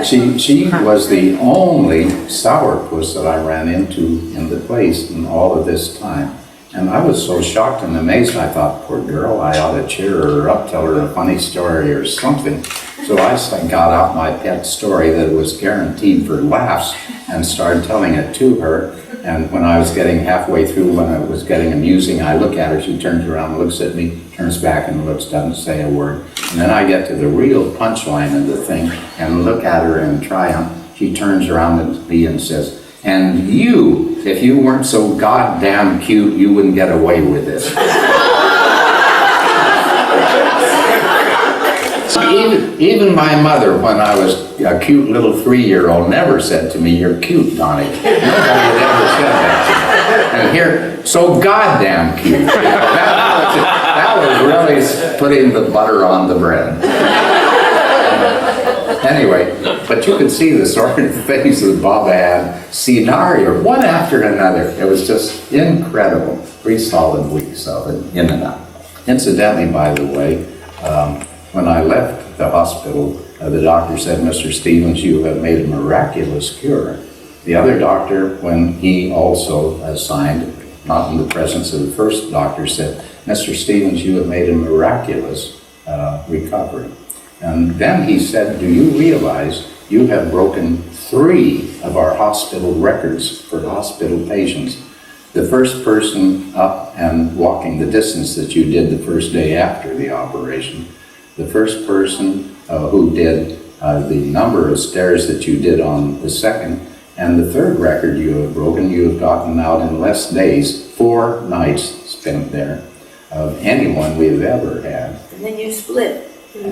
She was the only sourpuss that I ran into in the place in all of this time. And I was so shocked and amazed, I thought, poor girl, I ought to cheer her up, tell her a funny story or something. So I got out my pet story that was guaranteed for laughs and started telling it to her. And when I was getting halfway through, when it was getting amusing, I look at her, she turns around, looks at me, turns back and looks, doesn't say a word. And then I get to the real punchline of the thing and look at her in triumph. She turns around at me and says, "And you, if you weren't so goddamn cute, you wouldn't get away with this." Even my mother, when I was a cute little 3-year-old, never said to me, "You're cute, Donnie." Nobody had ever said that to me. And here, so goddamn cute. That was really putting the butter on the bread. Anyway, but you could see the sort of things that Baba had, scenario, one after another. It was just incredible. 3 solid weeks of it, in and out. Incidentally, by the way, when I left the hospital, the doctor said, "Mr. Stevens, you have made a miraculous cure." The other doctor, when he also signed, not in the presence of the first doctor, said, "Mr. Stevens, you have made a miraculous recovery." And then he said, "Do you realize you have broken 3 of our hospital records for hospital patients? The first person up and walking the distance that you did the first day after the operation, the first person who did the number of stairs that you did on the second, and the third record you have broken, you have gotten out in less days, 4 nights spent there, of anyone we've ever had." And then you split. You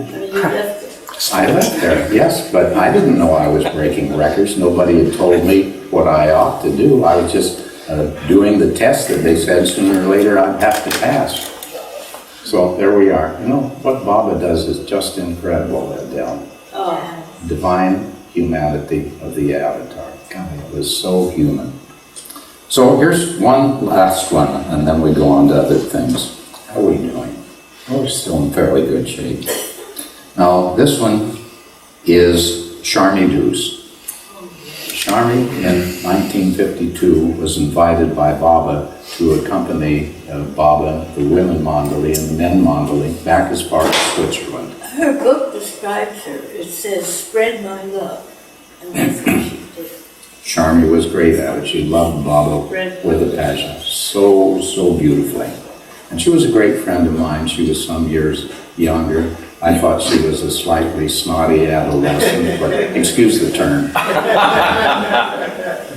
left it. I left there, yes, but I didn't know I was breaking records. Nobody had told me what I ought to do. I was just doing the test that they said sooner or later I'd have to pass. So there we are. You know, what Baba does is just incredible, Adele. Oh. Divine humanity of the Avatar. God, it was so human. So here's one last one, and then we go on to other things. How are we doing? Oh, we're still in fairly good shape. Now, this one is Charmy Deuce. Charmy, in 1952, was invited by Baba to accompany Baba, the women mandali and the men mandali, back as far as Switzerland. Her book describes her. It says, "Spread my love." And that's what she did. Charmy was great at it. She loved Baba with a passion. So beautifully. And she was a great friend of mine. She was some years younger. I thought she was a slightly snotty adolescent, but excuse the term.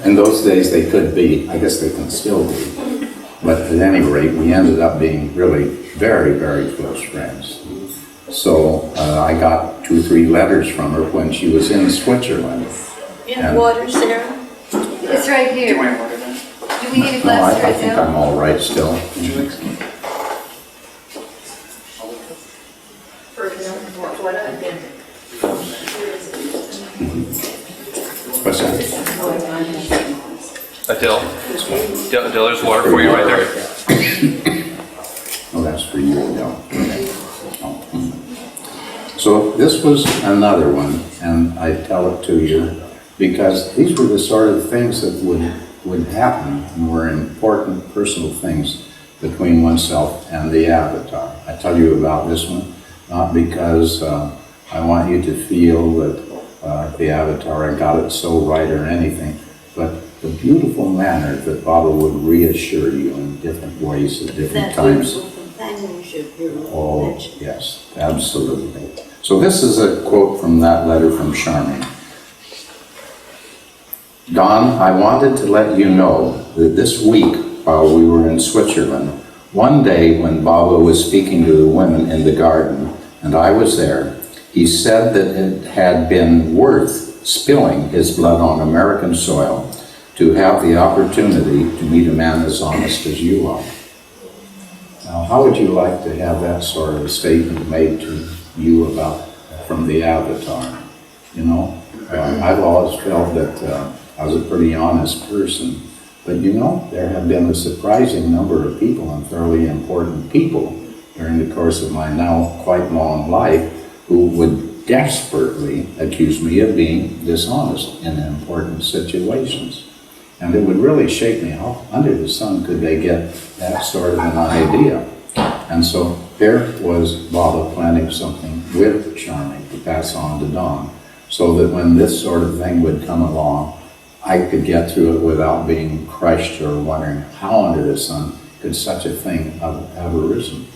In those days they could be. I guess they can still be. But at any rate, we ended up being really very, very close friends. So I got 2 or 3 letters from her when she was in Switzerland. You have water, Sarah? It's right here. Do we need a No, glass I think I'm all right still. What's that? Adele, there's water for you right there. Oh, that's for you, Adele. Okay. Oh. So this was another one, and I tell it to you because these were the sort of things that would happen and were important personal things between oneself and the Avatar. I tell you about this one, not because I want you to feel that the Avatar got it so right or anything, but the beautiful manner that Baba would reassure you in different ways at different times. That beautiful companionship you Oh, mentioned. yes, absolutely. So this is a quote from that letter from Charmy. "Don, I wanted to let you know that this week, while we were in Switzerland, one day when Baba was speaking to the women in the garden, and I was there, he said that it had been worth spilling his blood on American soil to have the opportunity to meet a man as honest as you are." Now, how would you like to have that sort of statement made to you about from the avatar? You know, I've always felt that I was a pretty honest person, but you know, there have been a surprising number of people and fairly important people during the course of my now quite long life who would desperately accuse me of being dishonest in important situations. And it would really shake me. How under the sun could they get that sort of an idea? And so here was Baba planning something with Charming to pass on to Dawn, so that when this sort of thing would come along, I could get through it without being crushed or wondering how under the sun could such a thing have arisen.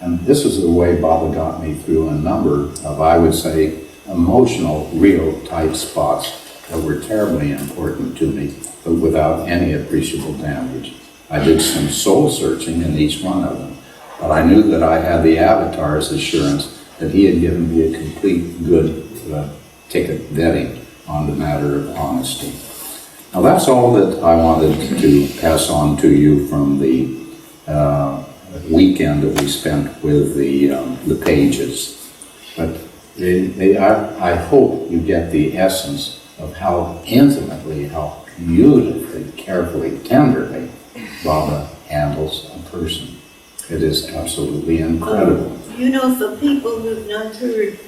And this is the way Baba got me through a number of, I would say, emotional, real tight spots that were terribly important to me, but without any appreciable damage. I did some soul searching in each one of them, but I knew that I had the avatar's assurance that he had given me a complete good ticket vetting on the matter of honesty. Now that's all that I wanted to pass on to you from the weekend that we spent with the pages. But I hope you get the essence of how intimately, how beautifully, carefully, tenderly Baba handles a person. It is absolutely incredible. You know, for people who've not heard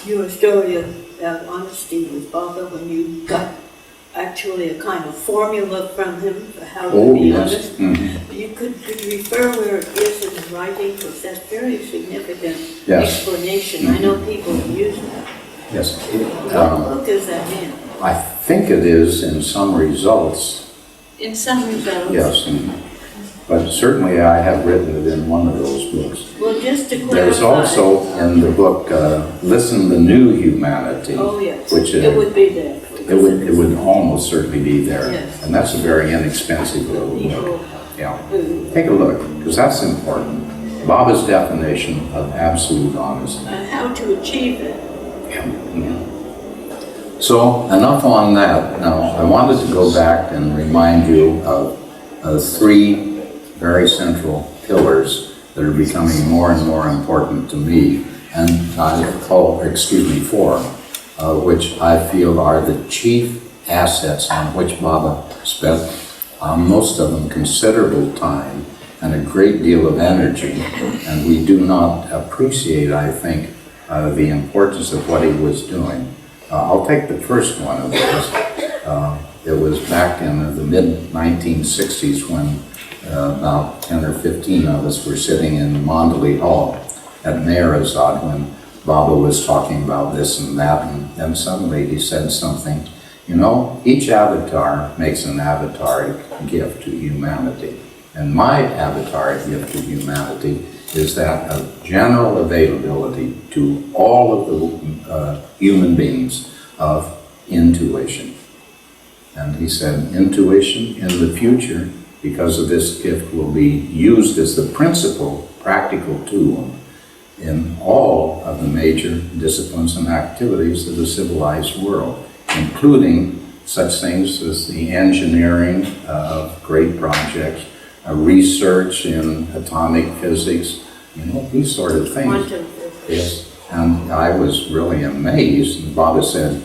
your story about honesty with Baba, when you got actually a kind of formula from him for how to be honest, you could refer where it is in the writing, because that's very significant explanation. I know people use that. Yes. What book is that in? I think it is in some results. In some results? Yes. But certainly I have written it in one of those books. Well, just to clarify. There's also in the book, Listen the New Humanity. Oh, yes. Which it would be there. It would almost certainly be there. Yes. And that's a very inexpensive little book. Yeah. Take a look, because that's important. Baba's definition of absolute honesty. How to achieve it. Yeah. So, enough on that. Now, I wanted to go back and remind you of three very central pillars that are becoming more and more important to me, and four, which I feel are the chief assets on which Baba spent most of them considerable time and a great deal of energy, and we do not appreciate, I think, the importance of what he was doing. I'll take the first one of those. It was back in the mid-1960s when about 10 or 15 of us were sitting in Mandalay Hall at Meherazad when Baba was talking about this and that, and then suddenly he said something. You know, each avatar makes an avatar gift to humanity. And my avatar gift to humanity is that of general availability to all of the human beings of intuition. And he said, intuition in the future, because of this gift, will be used as the principal practical tool in all of the major disciplines and activities of the civilized world, including such things as the engineering of great projects, research in atomic physics, you know, these sort of things. Quantum physics. Yes, and I was really amazed. And Baba said,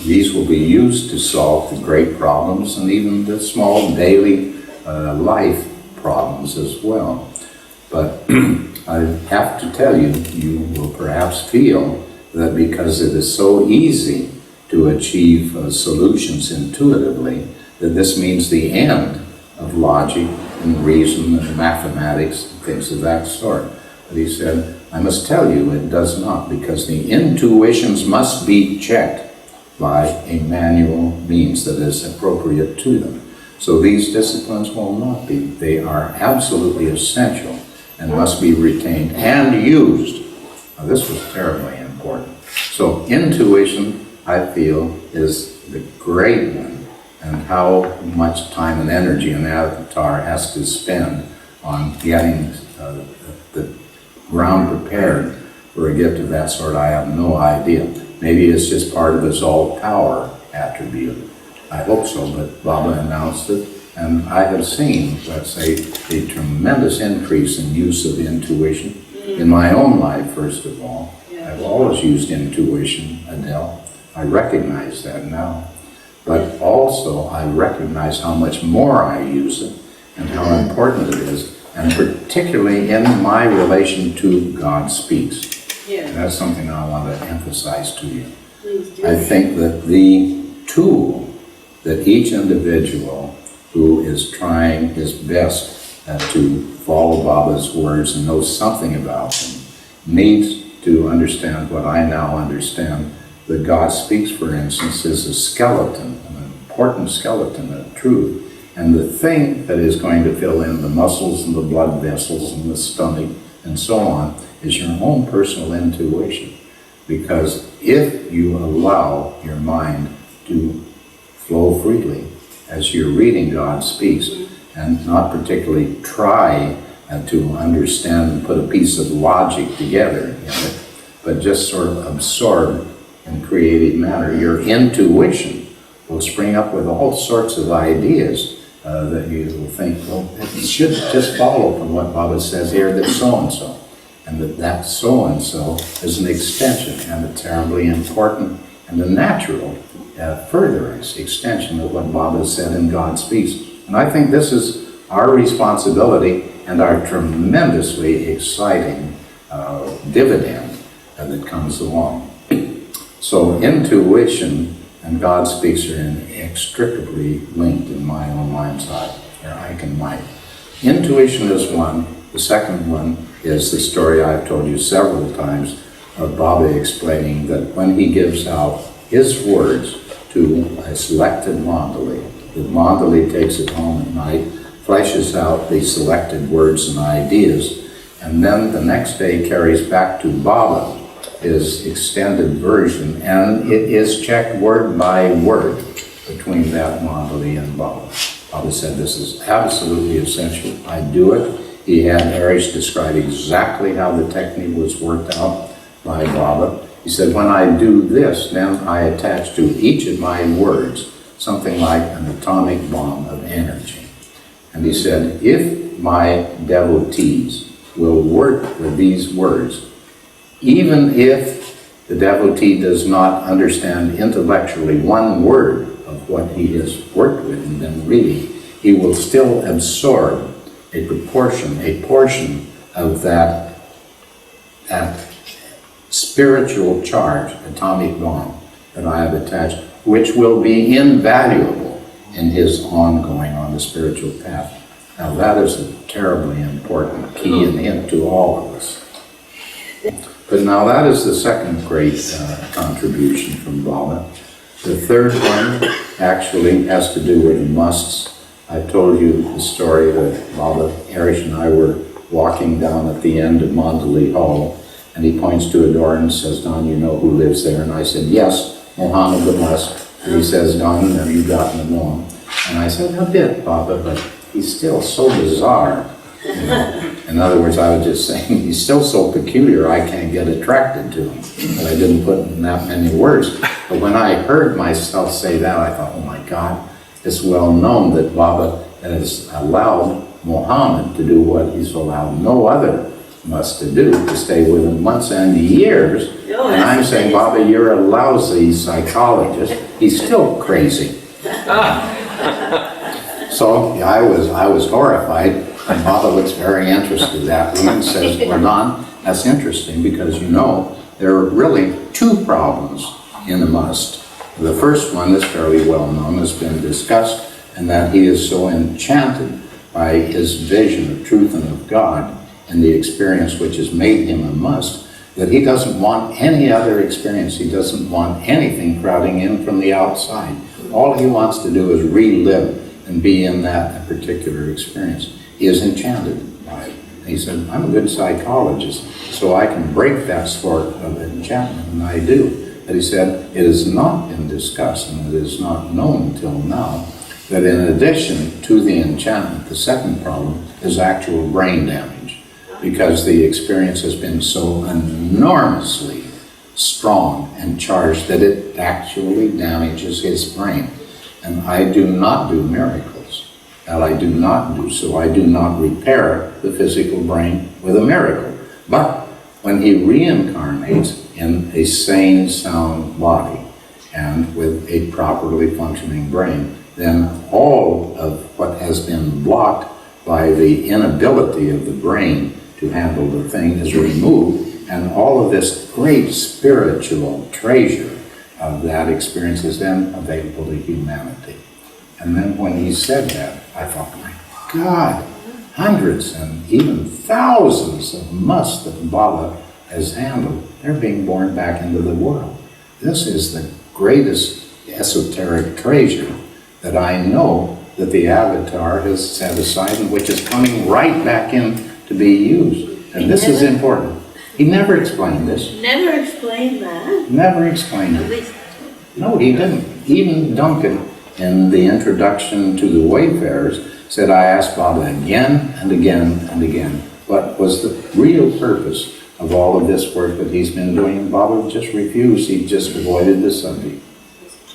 these will be used to solve the great problems and even the small daily life problems as well. But I have to tell you, you will perhaps feel that because it is so easy to achieve solutions intuitively, that this means the end of logic and reason and mathematics and things of that sort. But he said, I must tell you it does not, because the intuitions must be checked by a manual means that is appropriate to them. So these disciplines will not be. They are absolutely essential and must be retained and used. Now, this was terribly important. So intuition, I feel, is the great one, and how much time and energy an avatar has to spend on getting the ground prepared for a gift of that sort, I have no idea. Maybe it's just part of his all-power attribute. I hope so, but Baba announced it, And I have seen, let's say, a tremendous increase in use of intuition in my own life, first of all. I've always used intuition, Adele. I recognize that now. But also, I recognize how much more I use it and how important it is, and particularly in my relation to God Speaks. Yeah. And that's something I want to emphasize to you. Please do. I think that the tool that each individual who is trying his best to follow Baba's words and knows something about them needs to understand what I now understand. That God Speaks, for instance, is a skeleton, an important skeleton of truth. And the thing that is going to fill in the muscles and the blood vessels and the stomach and so on is your own personal intuition. Because if you allow your mind to flow freely as you're reading God Speaks, and not particularly try to understand and put a piece of logic together in it, but just sort of absorb in creative manner, your intuition will spring up with all sorts of ideas that you will think, well, it should just follow from what Baba says here, that so-and-so. And that so-and-so is an extension, and a terribly important and a natural furtherance, extension of what Baba said in God Speaks. And I think this is our responsibility and our tremendously exciting dividend that comes along. So intuition and God Speaks are inextricably linked in my own mind's eye, or I can mind. Intuition is one. The second one is the story I've told you several times of Baba explaining that when he gives out his words to a selected mandali, the mandali takes it home at night, fleshes out the selected words and ideas, and then the next day carries back to Baba his extended version, and it is checked word by word between that mandali and Baba. Baba said this is absolutely essential. I do it. He had Arish describe exactly how the technique was worked out by Baba. He said, when I do this, then I attach to each of my words something like an atomic bomb of energy. And he said, if my devotees will work with these words, even if the devotee does not understand intellectually one word of what he has worked with and been reading, he will still absorb a portion of that spiritual charge, atomic bomb, that I have attached, which will be invaluable in his ongoing on the spiritual path. Now that is a terribly important key and hint to all of us. But now that is the second great contribution from Baba. The third one actually has to do with musts. I told you the story that Baba, Arish and I were walking down at the end of Mandali Hall, and he points to a door and says, Don, you know who lives there? And I said, yes, Mohammed the Must. And he says, Don, have you gotten to know him? And I said, a bit, Baba, but he's still so bizarre. You know? In other words, I was just saying, he's still so peculiar, I can't get attracted to him. But I didn't put in that many words. But when I heard myself say that, I thought, oh my God, it's well known that Baba has allowed Muhammad to do what he's allowed no other must to do, to stay with him months and years. And I'm saying, Baba, you're a lousy psychologist. He's still crazy. So I was horrified. And Baba looks very interested at me and says, Vernon, that's interesting because you know there are really two problems in a must. The first one is fairly well known, has been discussed, and that he is so enchanted by his vision of truth and of God and the experience which has made him a must, that he doesn't want any other experience. He doesn't want anything crowding in from the outside. All he wants to do is relive and be in that particular experience. He is enchanted by it. And he said, I'm a good psychologist, so I can break that sort of enchantment, and I do. But he said, it has not been discussed, and it is not known until now, that in addition to the enchantment, the second problem is actual brain damage, because the experience has been so enormously strong and charged that it actually damages his brain. And I do not do miracles. that I do not do. So I do not repair the physical brain with a miracle. But when he reincarnates in a sane, sound body and with a properly functioning brain, then all of what has been blocked by the inability of the brain to handle the thing is removed, and all of this great spiritual treasure of that experience is then available to humanity. And then when he said that, I thought, my God, hundreds and even thousands of musts that Baba has handled, they're being born back into the world. This is the greatest esoteric treasure that I know that the Avatar has set aside and which is coming right back in to be used. And this is important. He never explained this. Never explained that. Never explained it. No, he didn't. Even Duncan, in the introduction to the Wayfarers, said, I asked Baba again and again and again, what was the real purpose of all of this work that he's been doing? And Baba just refused. He just avoided the subject.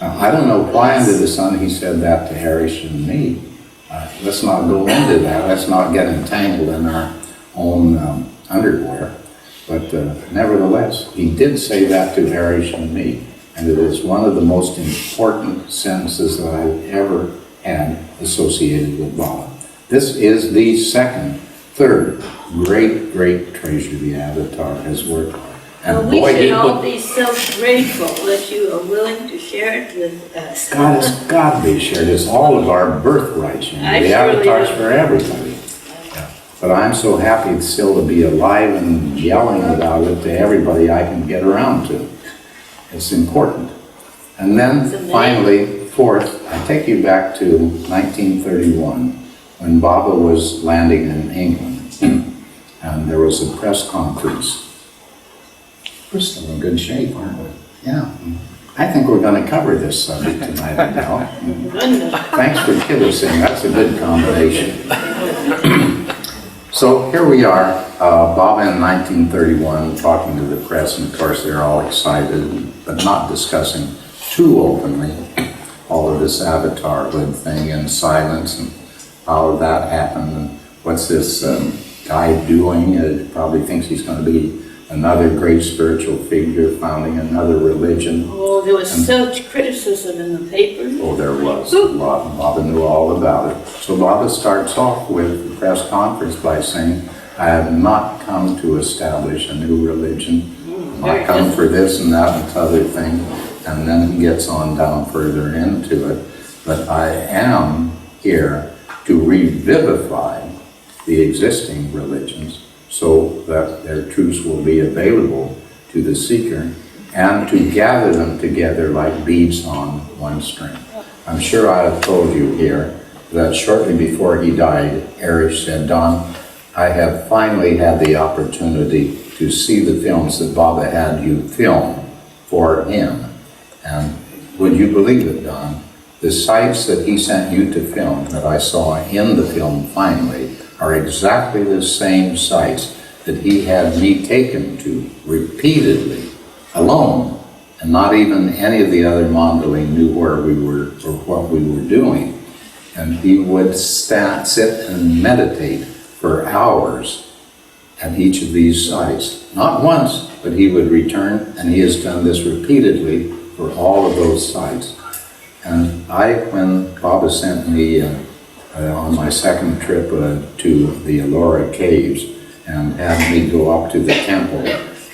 I don't know why under the sun he said that to Harish and me. Let's not go into that. Let's not get entangled in our own underwear. But nevertheless, he did say that to Harish and me. And it is one of the most important sentences that I've ever had associated with Baba. This is the third great, great treasure the Avatar has worked on. And well, we should he all put, be so grateful that you are willing to share it with us. God has got to be shared. It's all of our birthrights. You know? I The surely Avatar's do. for everybody. Yeah. But I'm so happy still to be alive and yelling about it to everybody I can get around to. It's important. And then It's amazing. finally, fourth, I take you back to 1931 when Baba was landing in England and there was a press conference. We're still in good shape, aren't we? Yeah. I think we're going to cover this subject tonight, Adele. Goodness. Thanks for kibbutzing. That's a good combination. So here we are, Baba in 1931 talking to the press, and of course they're all excited, but not discussing too openly all of this avatarhood thing in silence and how that happened and what's this guy doing. Probably thinks he's going to be another great spiritual figure founding another religion. Oh, there was such criticism in the papers. Oh, there was a lot. Baba knew all about it. So Baba starts off with the press conference by saying, I have not come to establish a new religion. I come for this and that and other thing. And then he gets on down further into it. But I am here to revivify the existing religions so that their truths will be available to the seeker and to gather them together like beads on one string. I'm sure I have told you here that shortly before he died, Erich said, Don, I have finally had the opportunity to see the films that Baba had you film for him. And would you believe it, Don? The sites that he sent you to film that I saw in the film finally are exactly the same sites that he had me taken to repeatedly, alone, and not even any of the other Mandali knew where we were or what we were doing. And he would sit and meditate for hours at each of these sites. Not once, but he would return, and he has done this repeatedly for all of those sites. And when Baba sent me on my second trip to the Ellora Caves and had me go up to the temple,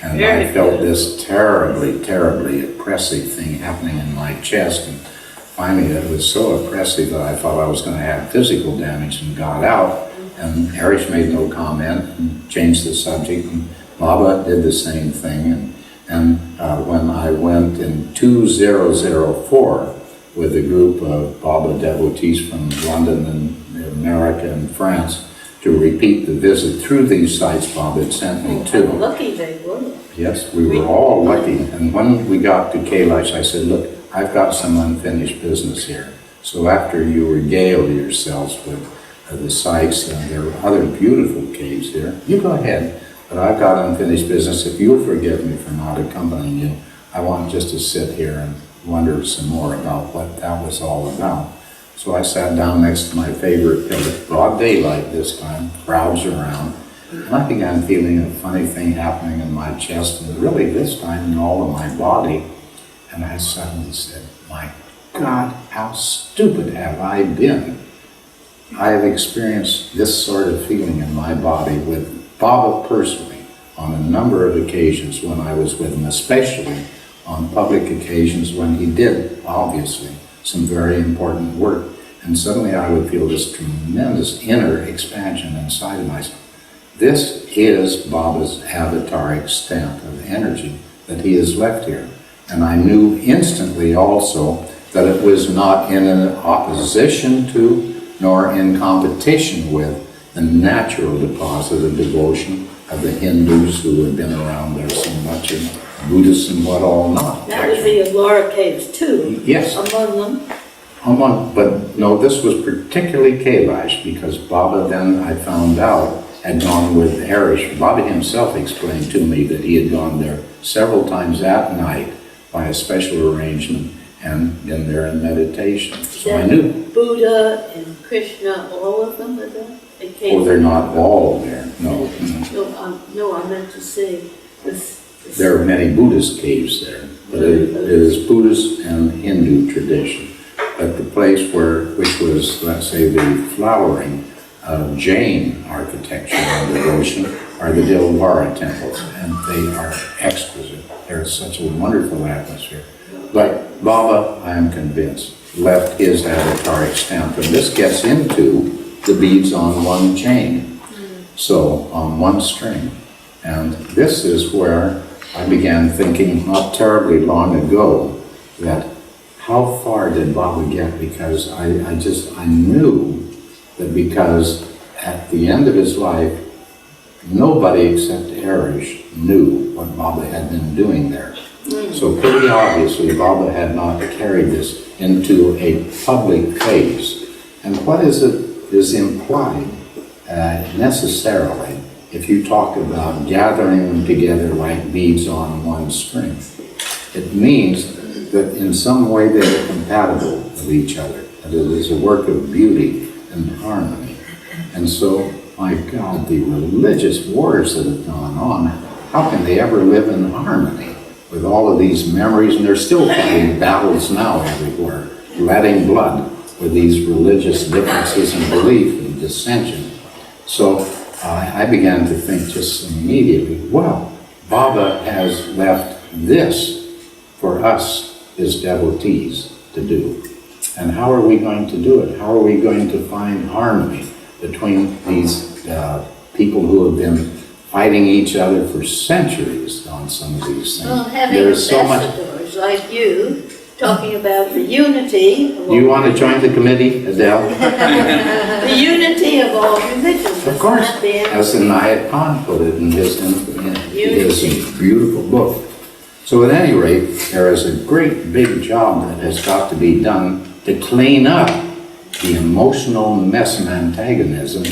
and I felt this terribly, terribly oppressive thing happening in my chest. And finally, it was so oppressive that I thought I was going to have physical damage and got out. And Harish made no comment and changed the subject. And Baba did the same thing. And when I went in 2004 with a group of Baba devotees from London and America and France to repeat the visit through these sites Baba had sent me to. How lucky they were. Yes, we were all lucky. And when we got to Kailash, I said, look, I've got some unfinished business here. So after you regale yourselves with the sites, and there are other beautiful caves there, you go ahead. But I've got unfinished business. If you'll forgive me for not accompanying you, I want just to sit here and wonder some more about what that was all about. So I sat down next to my favorite pillar, broad daylight this time, crowds around, and I began feeling a funny thing happening in my chest, and really this time in all of my body. And I suddenly said, my God, how stupid have I been? I have experienced this sort of feeling in my body with Baba personally on a number of occasions when I was with him, especially on public occasions when he did, obviously, some very important work. And suddenly I would feel this tremendous inner expansion inside of myself. This is Baba's avataric stamp of energy that he has left here. And I knew instantly also that it was not in an opposition to, nor in competition with, the natural deposit of devotion of the Hindus who had been around there so much, and Buddhists and what all not. That was the Ellora caves too. Yes. Among them. But no, this was particularly Kailash, because Baba then, I found out, had gone with Harish. Baba himself explained to me that he had gone there several times at night by a special arrangement and been there in meditation. So I knew. Buddha and Krishna, all of them are there? Oh, they're not all there, no. No, I meant to say this. There are many Buddhist caves there, but it is Buddhist and Hindu tradition. But the place which was, let's say, the flowering of Jain architecture and devotion are the Dilwara temples, and they are exquisite. There's such a wonderful atmosphere. But Baba, I am convinced, left his avataric stamp, and this gets into the beads on one chain, so on one string. And this is where I began thinking not terribly long ago that how far did Baba get? Because I knew that because at the end of his life, nobody except Harish knew what Baba had been doing there. So pretty obviously Baba had not carried this into a public phase. And what is implied necessarily if you talk about gathering them together like beads on one string? It means that in some way they are compatible with each other, that it is a work of beauty and harmony. And so, my God, the religious wars that have gone on, how can they ever live in harmony with all of these memories? And they're still fighting battles now everywhere, letting blood with these religious differences in belief and dissension. So I began to think just immediately, well, Baba has left this for us as devotees to do. And how are we going to do it? How are we going to find harmony between these people who have been fighting each other for centuries on some of these things? Well, having There's so much. ambassadors like you talking about the unity. Do you want to join the committee, Adele? The unity of all religions. Of course, Not the as the Nayat Khan put it in his beautiful book. So at any rate, there is a great big job that has got to be done to clean up the emotional mess and antagonism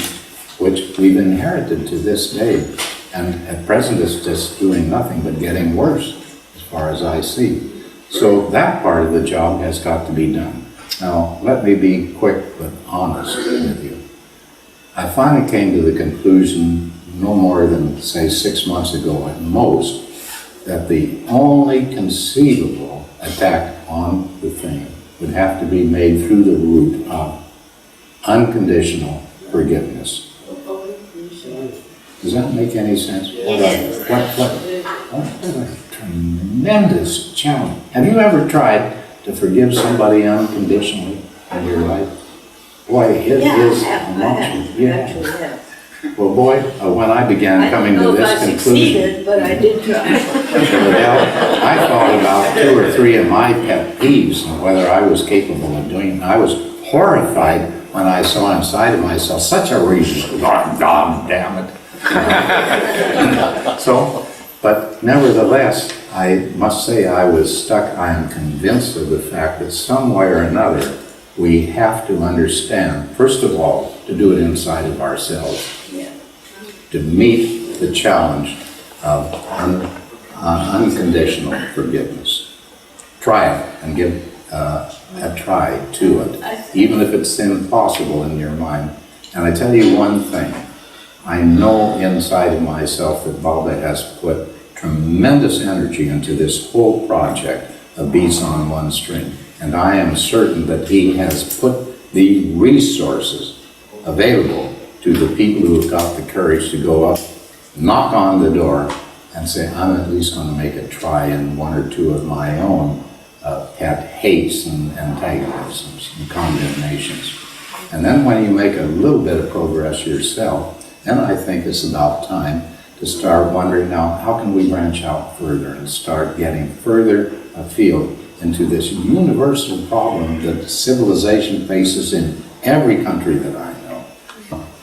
which we've inherited to this day. And at present it's just doing nothing but getting worse, as far as I see. So that part of the job has got to be done. Now, let me be quick but honest with you. I finally came to the conclusion, no more than, say, 6 months ago at most, that the only conceivable attack on the thing would have to be made through the route of unconditional forgiveness. Does that make any sense? Yes. What a tremendous challenge. Have you ever tried to forgive somebody unconditionally in your life? Boy, it is emotional. Yeah. Well, boy, when I began coming to this conclusion, succeeded, but I did try. I thought about 2 or 3 of my pet peeves and whether I was capable of doing it. I was horrified when I saw inside of myself such a reason. God damn it. So, but nevertheless, I must say I was stuck. I am convinced of the fact that some way or another we have to understand, first of all, to do it inside of ourselves, to meet the challenge of unconditional forgiveness. Try it and give a try to it, even if it's impossible in your mind. And I tell you one thing, I know inside of myself that Baba has put tremendous energy into this whole project of Beats on One String. And I am certain that he has put the resources available to the people who have got the courage to go up, knock on the door, and say, I'm at least going to make a try in one or two of my own pet hates and antagonisms and condemnations. And then when you make a little bit of progress yourself, then I think it's about time to start wondering now, how can we branch out further and start getting further afield into this universal problem that civilization faces in every country that I know.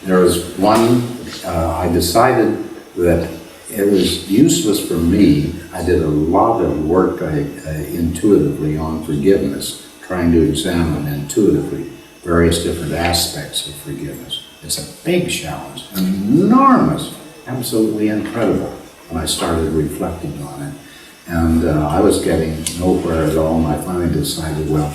There was one, I decided that it was useless for me. I did a lot of work intuitively on forgiveness, trying to examine intuitively various different aspects of forgiveness. It's a big challenge, enormous, absolutely incredible when I started reflecting on it. And I was getting nowhere at all, and I finally decided, well,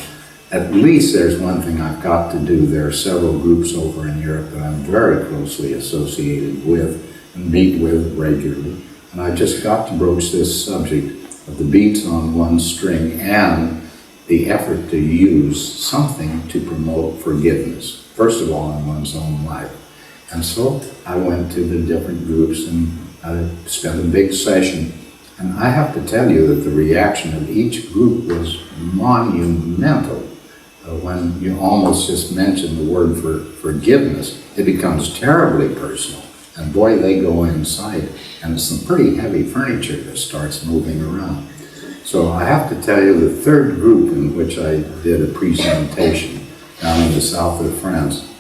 at least there's one thing I've got to do. There are several groups over in Europe that I'm very closely associated with and meet with regularly. And I just got to broach this subject of the beats on one string and the effort to use something to promote forgiveness, first of all in one's own life. And so I went to the different groups and I spent a big session. And I have to tell you that the reaction of each group was monumental. When you almost just mention the word for forgiveness, it becomes terribly personal. And boy, they go inside, and it's some pretty heavy furniture that starts moving around. So I have to tell you, the third group in which I did a presentation down in the south of France,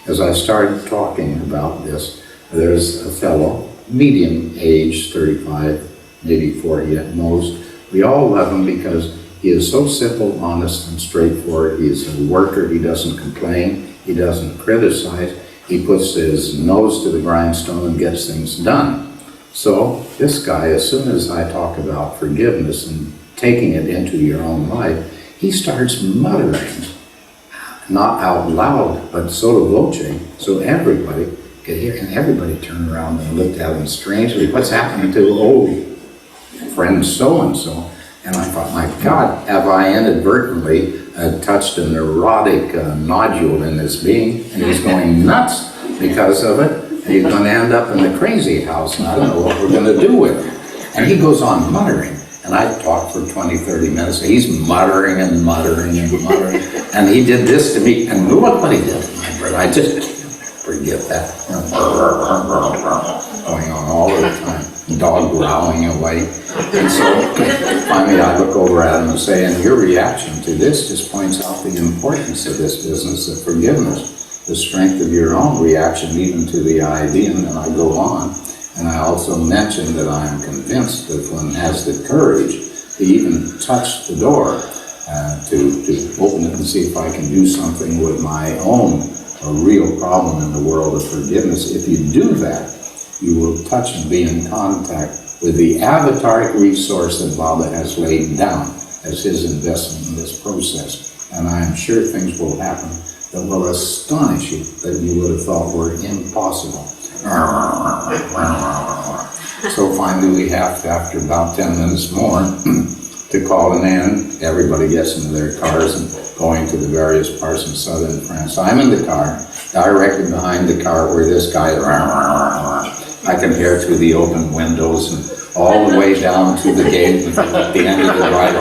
as I started talking about this, there's a fellow, medium age, 35, maybe 40 at most. We all love him because he is so simple, honest, and straightforward. He is a worker. He doesn't complain. He doesn't criticize. He puts his nose to the grindstone and gets things done. So this guy, as soon as I talk about forgiveness and taking it into your own life, he starts muttering, not out loud, but sotto voce, so everybody could hear. And everybody turned around and looked at him strangely. What's happening to old friend so-and-so? And I thought, my God, have I inadvertently touched a neurotic nodule in his being, and he's going nuts because of it, and he's going to end up in the crazy house, and I don't know what we're going to do with him. And he goes on muttering, and I talked for 20, 30 minutes, and he's muttering and muttering and muttering, and he did this to me, and look what he did to my brother. I just forget that. Going on all the time. Dog growling away. And so finally I look over at him and say, and your reaction to this just points out the importance of this business of forgiveness, the strength of your own reaction even to the idea. And then I go on, and I also mention that I am convinced that if one has the courage to even touch the door, to open it and see if I can do something with my own real problem in the world of forgiveness. If you do that, you will touch and be in contact with the avataric resource that Baba has laid down as his investment in this process. And I am sure things will happen that will astonish you that you would have thought were impossible. So finally we have to, after about 10 minutes more, to call an end. Everybody gets into their cars and going to the various parts in southern France. I'm in the car, directly behind the car where this guy, I can hear through the open windows and all the way down to the gate and at the end of the ride,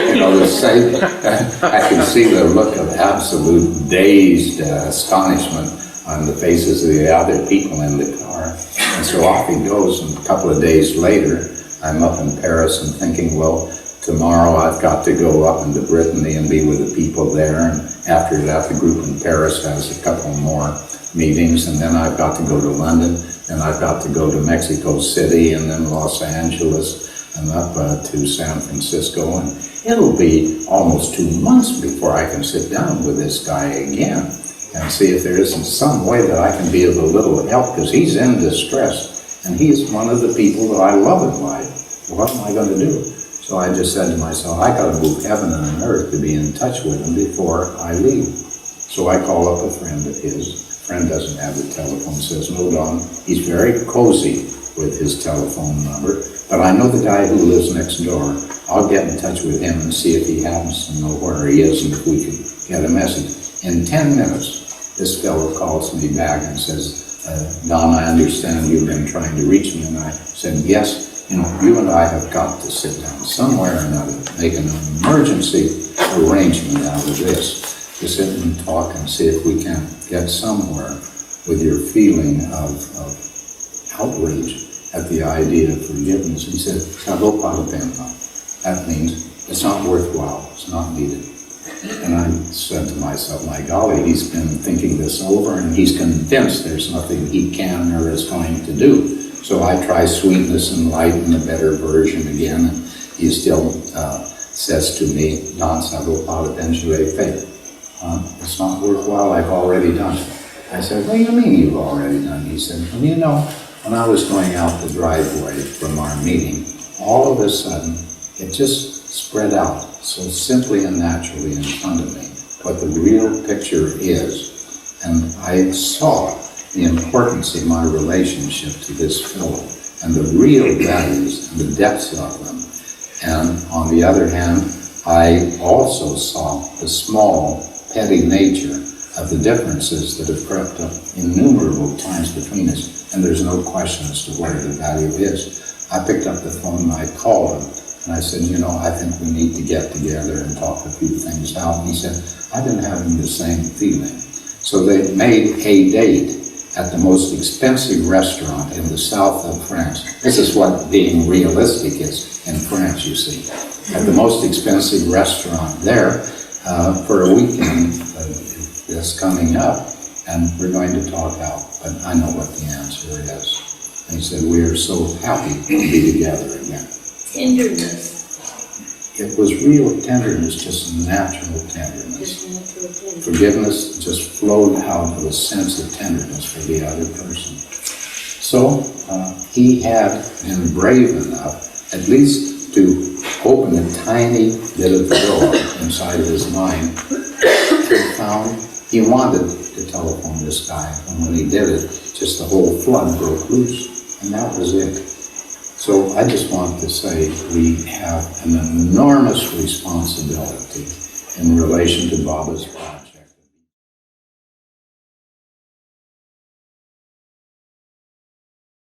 you know, I can see the look of absolute dazed astonishment on the faces of the other people in the car. And so off he goes, and a couple of days later, I'm up in Paris and thinking, well, tomorrow I've got to go up into Brittany and be with the people there, and after that the group in Paris has a couple more meetings, and then I've got to go to London, and I've got to go to Mexico City, and then Los Angeles, and up to San Francisco, and it'll be almost 2 months before I can sit down with this guy again and see if there isn't some way that I can be of a little help, because he's in distress, and he's one of the people that I love in life. What am I going to do? So I just said to myself, I gotta move heaven and earth to be in touch with him before I leave. So I call up a friend of his. Friend doesn't have the telephone, says, no, Don, he's very cozy with his telephone number, but I know the guy who lives next door. I'll get in touch with him and see if he happens to know where he is and if we can get a message. In 10 minutes, this fellow calls me back and says, Don, I understand you've been trying to reach me. And I said, yes, you know, you and I have got to sit down somewhere or another, make an emergency arrangement out of this, to sit and talk and see if we can get somewhere with your feeling of outrage at the idea of forgiveness. He said, that means it's not worthwhile, it's not needed. And I said to myself, my golly, he's been thinking this over and he's convinced there's nothing he can or is going to do. So I try sweetness and light and a better version again, and he still says to me, Don, it's not worthwhile, I've already done it. I said, what do you mean you've already done it? He said, well, you know, when I was going out the driveway from our meeting, all of a sudden, it just spread out so simply and naturally in front of me what the real picture is. And I saw the importance of my relationship to this fellow and the real values and the depths of them. And on the other hand, I also saw the small, petty nature of the differences that have crept up innumerable times between us, and there's no question as to where the value is. I picked up the phone and I called him, and I said, you know, I think we need to get together and talk a few things out. And he said, I've been having the same feeling. So they made a date at the most expensive restaurant in the south of France. This is what being realistic is in France, you see. At the most expensive restaurant there for a weekend that's coming up, and we're going to talk out, but I know what the answer is. And he said, we are so happy to be together again. Tenderness. It was real tenderness, just natural tenderness. Forgiveness just flowed out of a sense of tenderness for the other person. So he had been brave enough, at least to open a tiny bit of the door inside of his mind. He found he wanted to telephone this guy, and when he did it, just the whole flood broke loose, and that was it. So I just want to say we have an enormous responsibility in relation to Baba's project.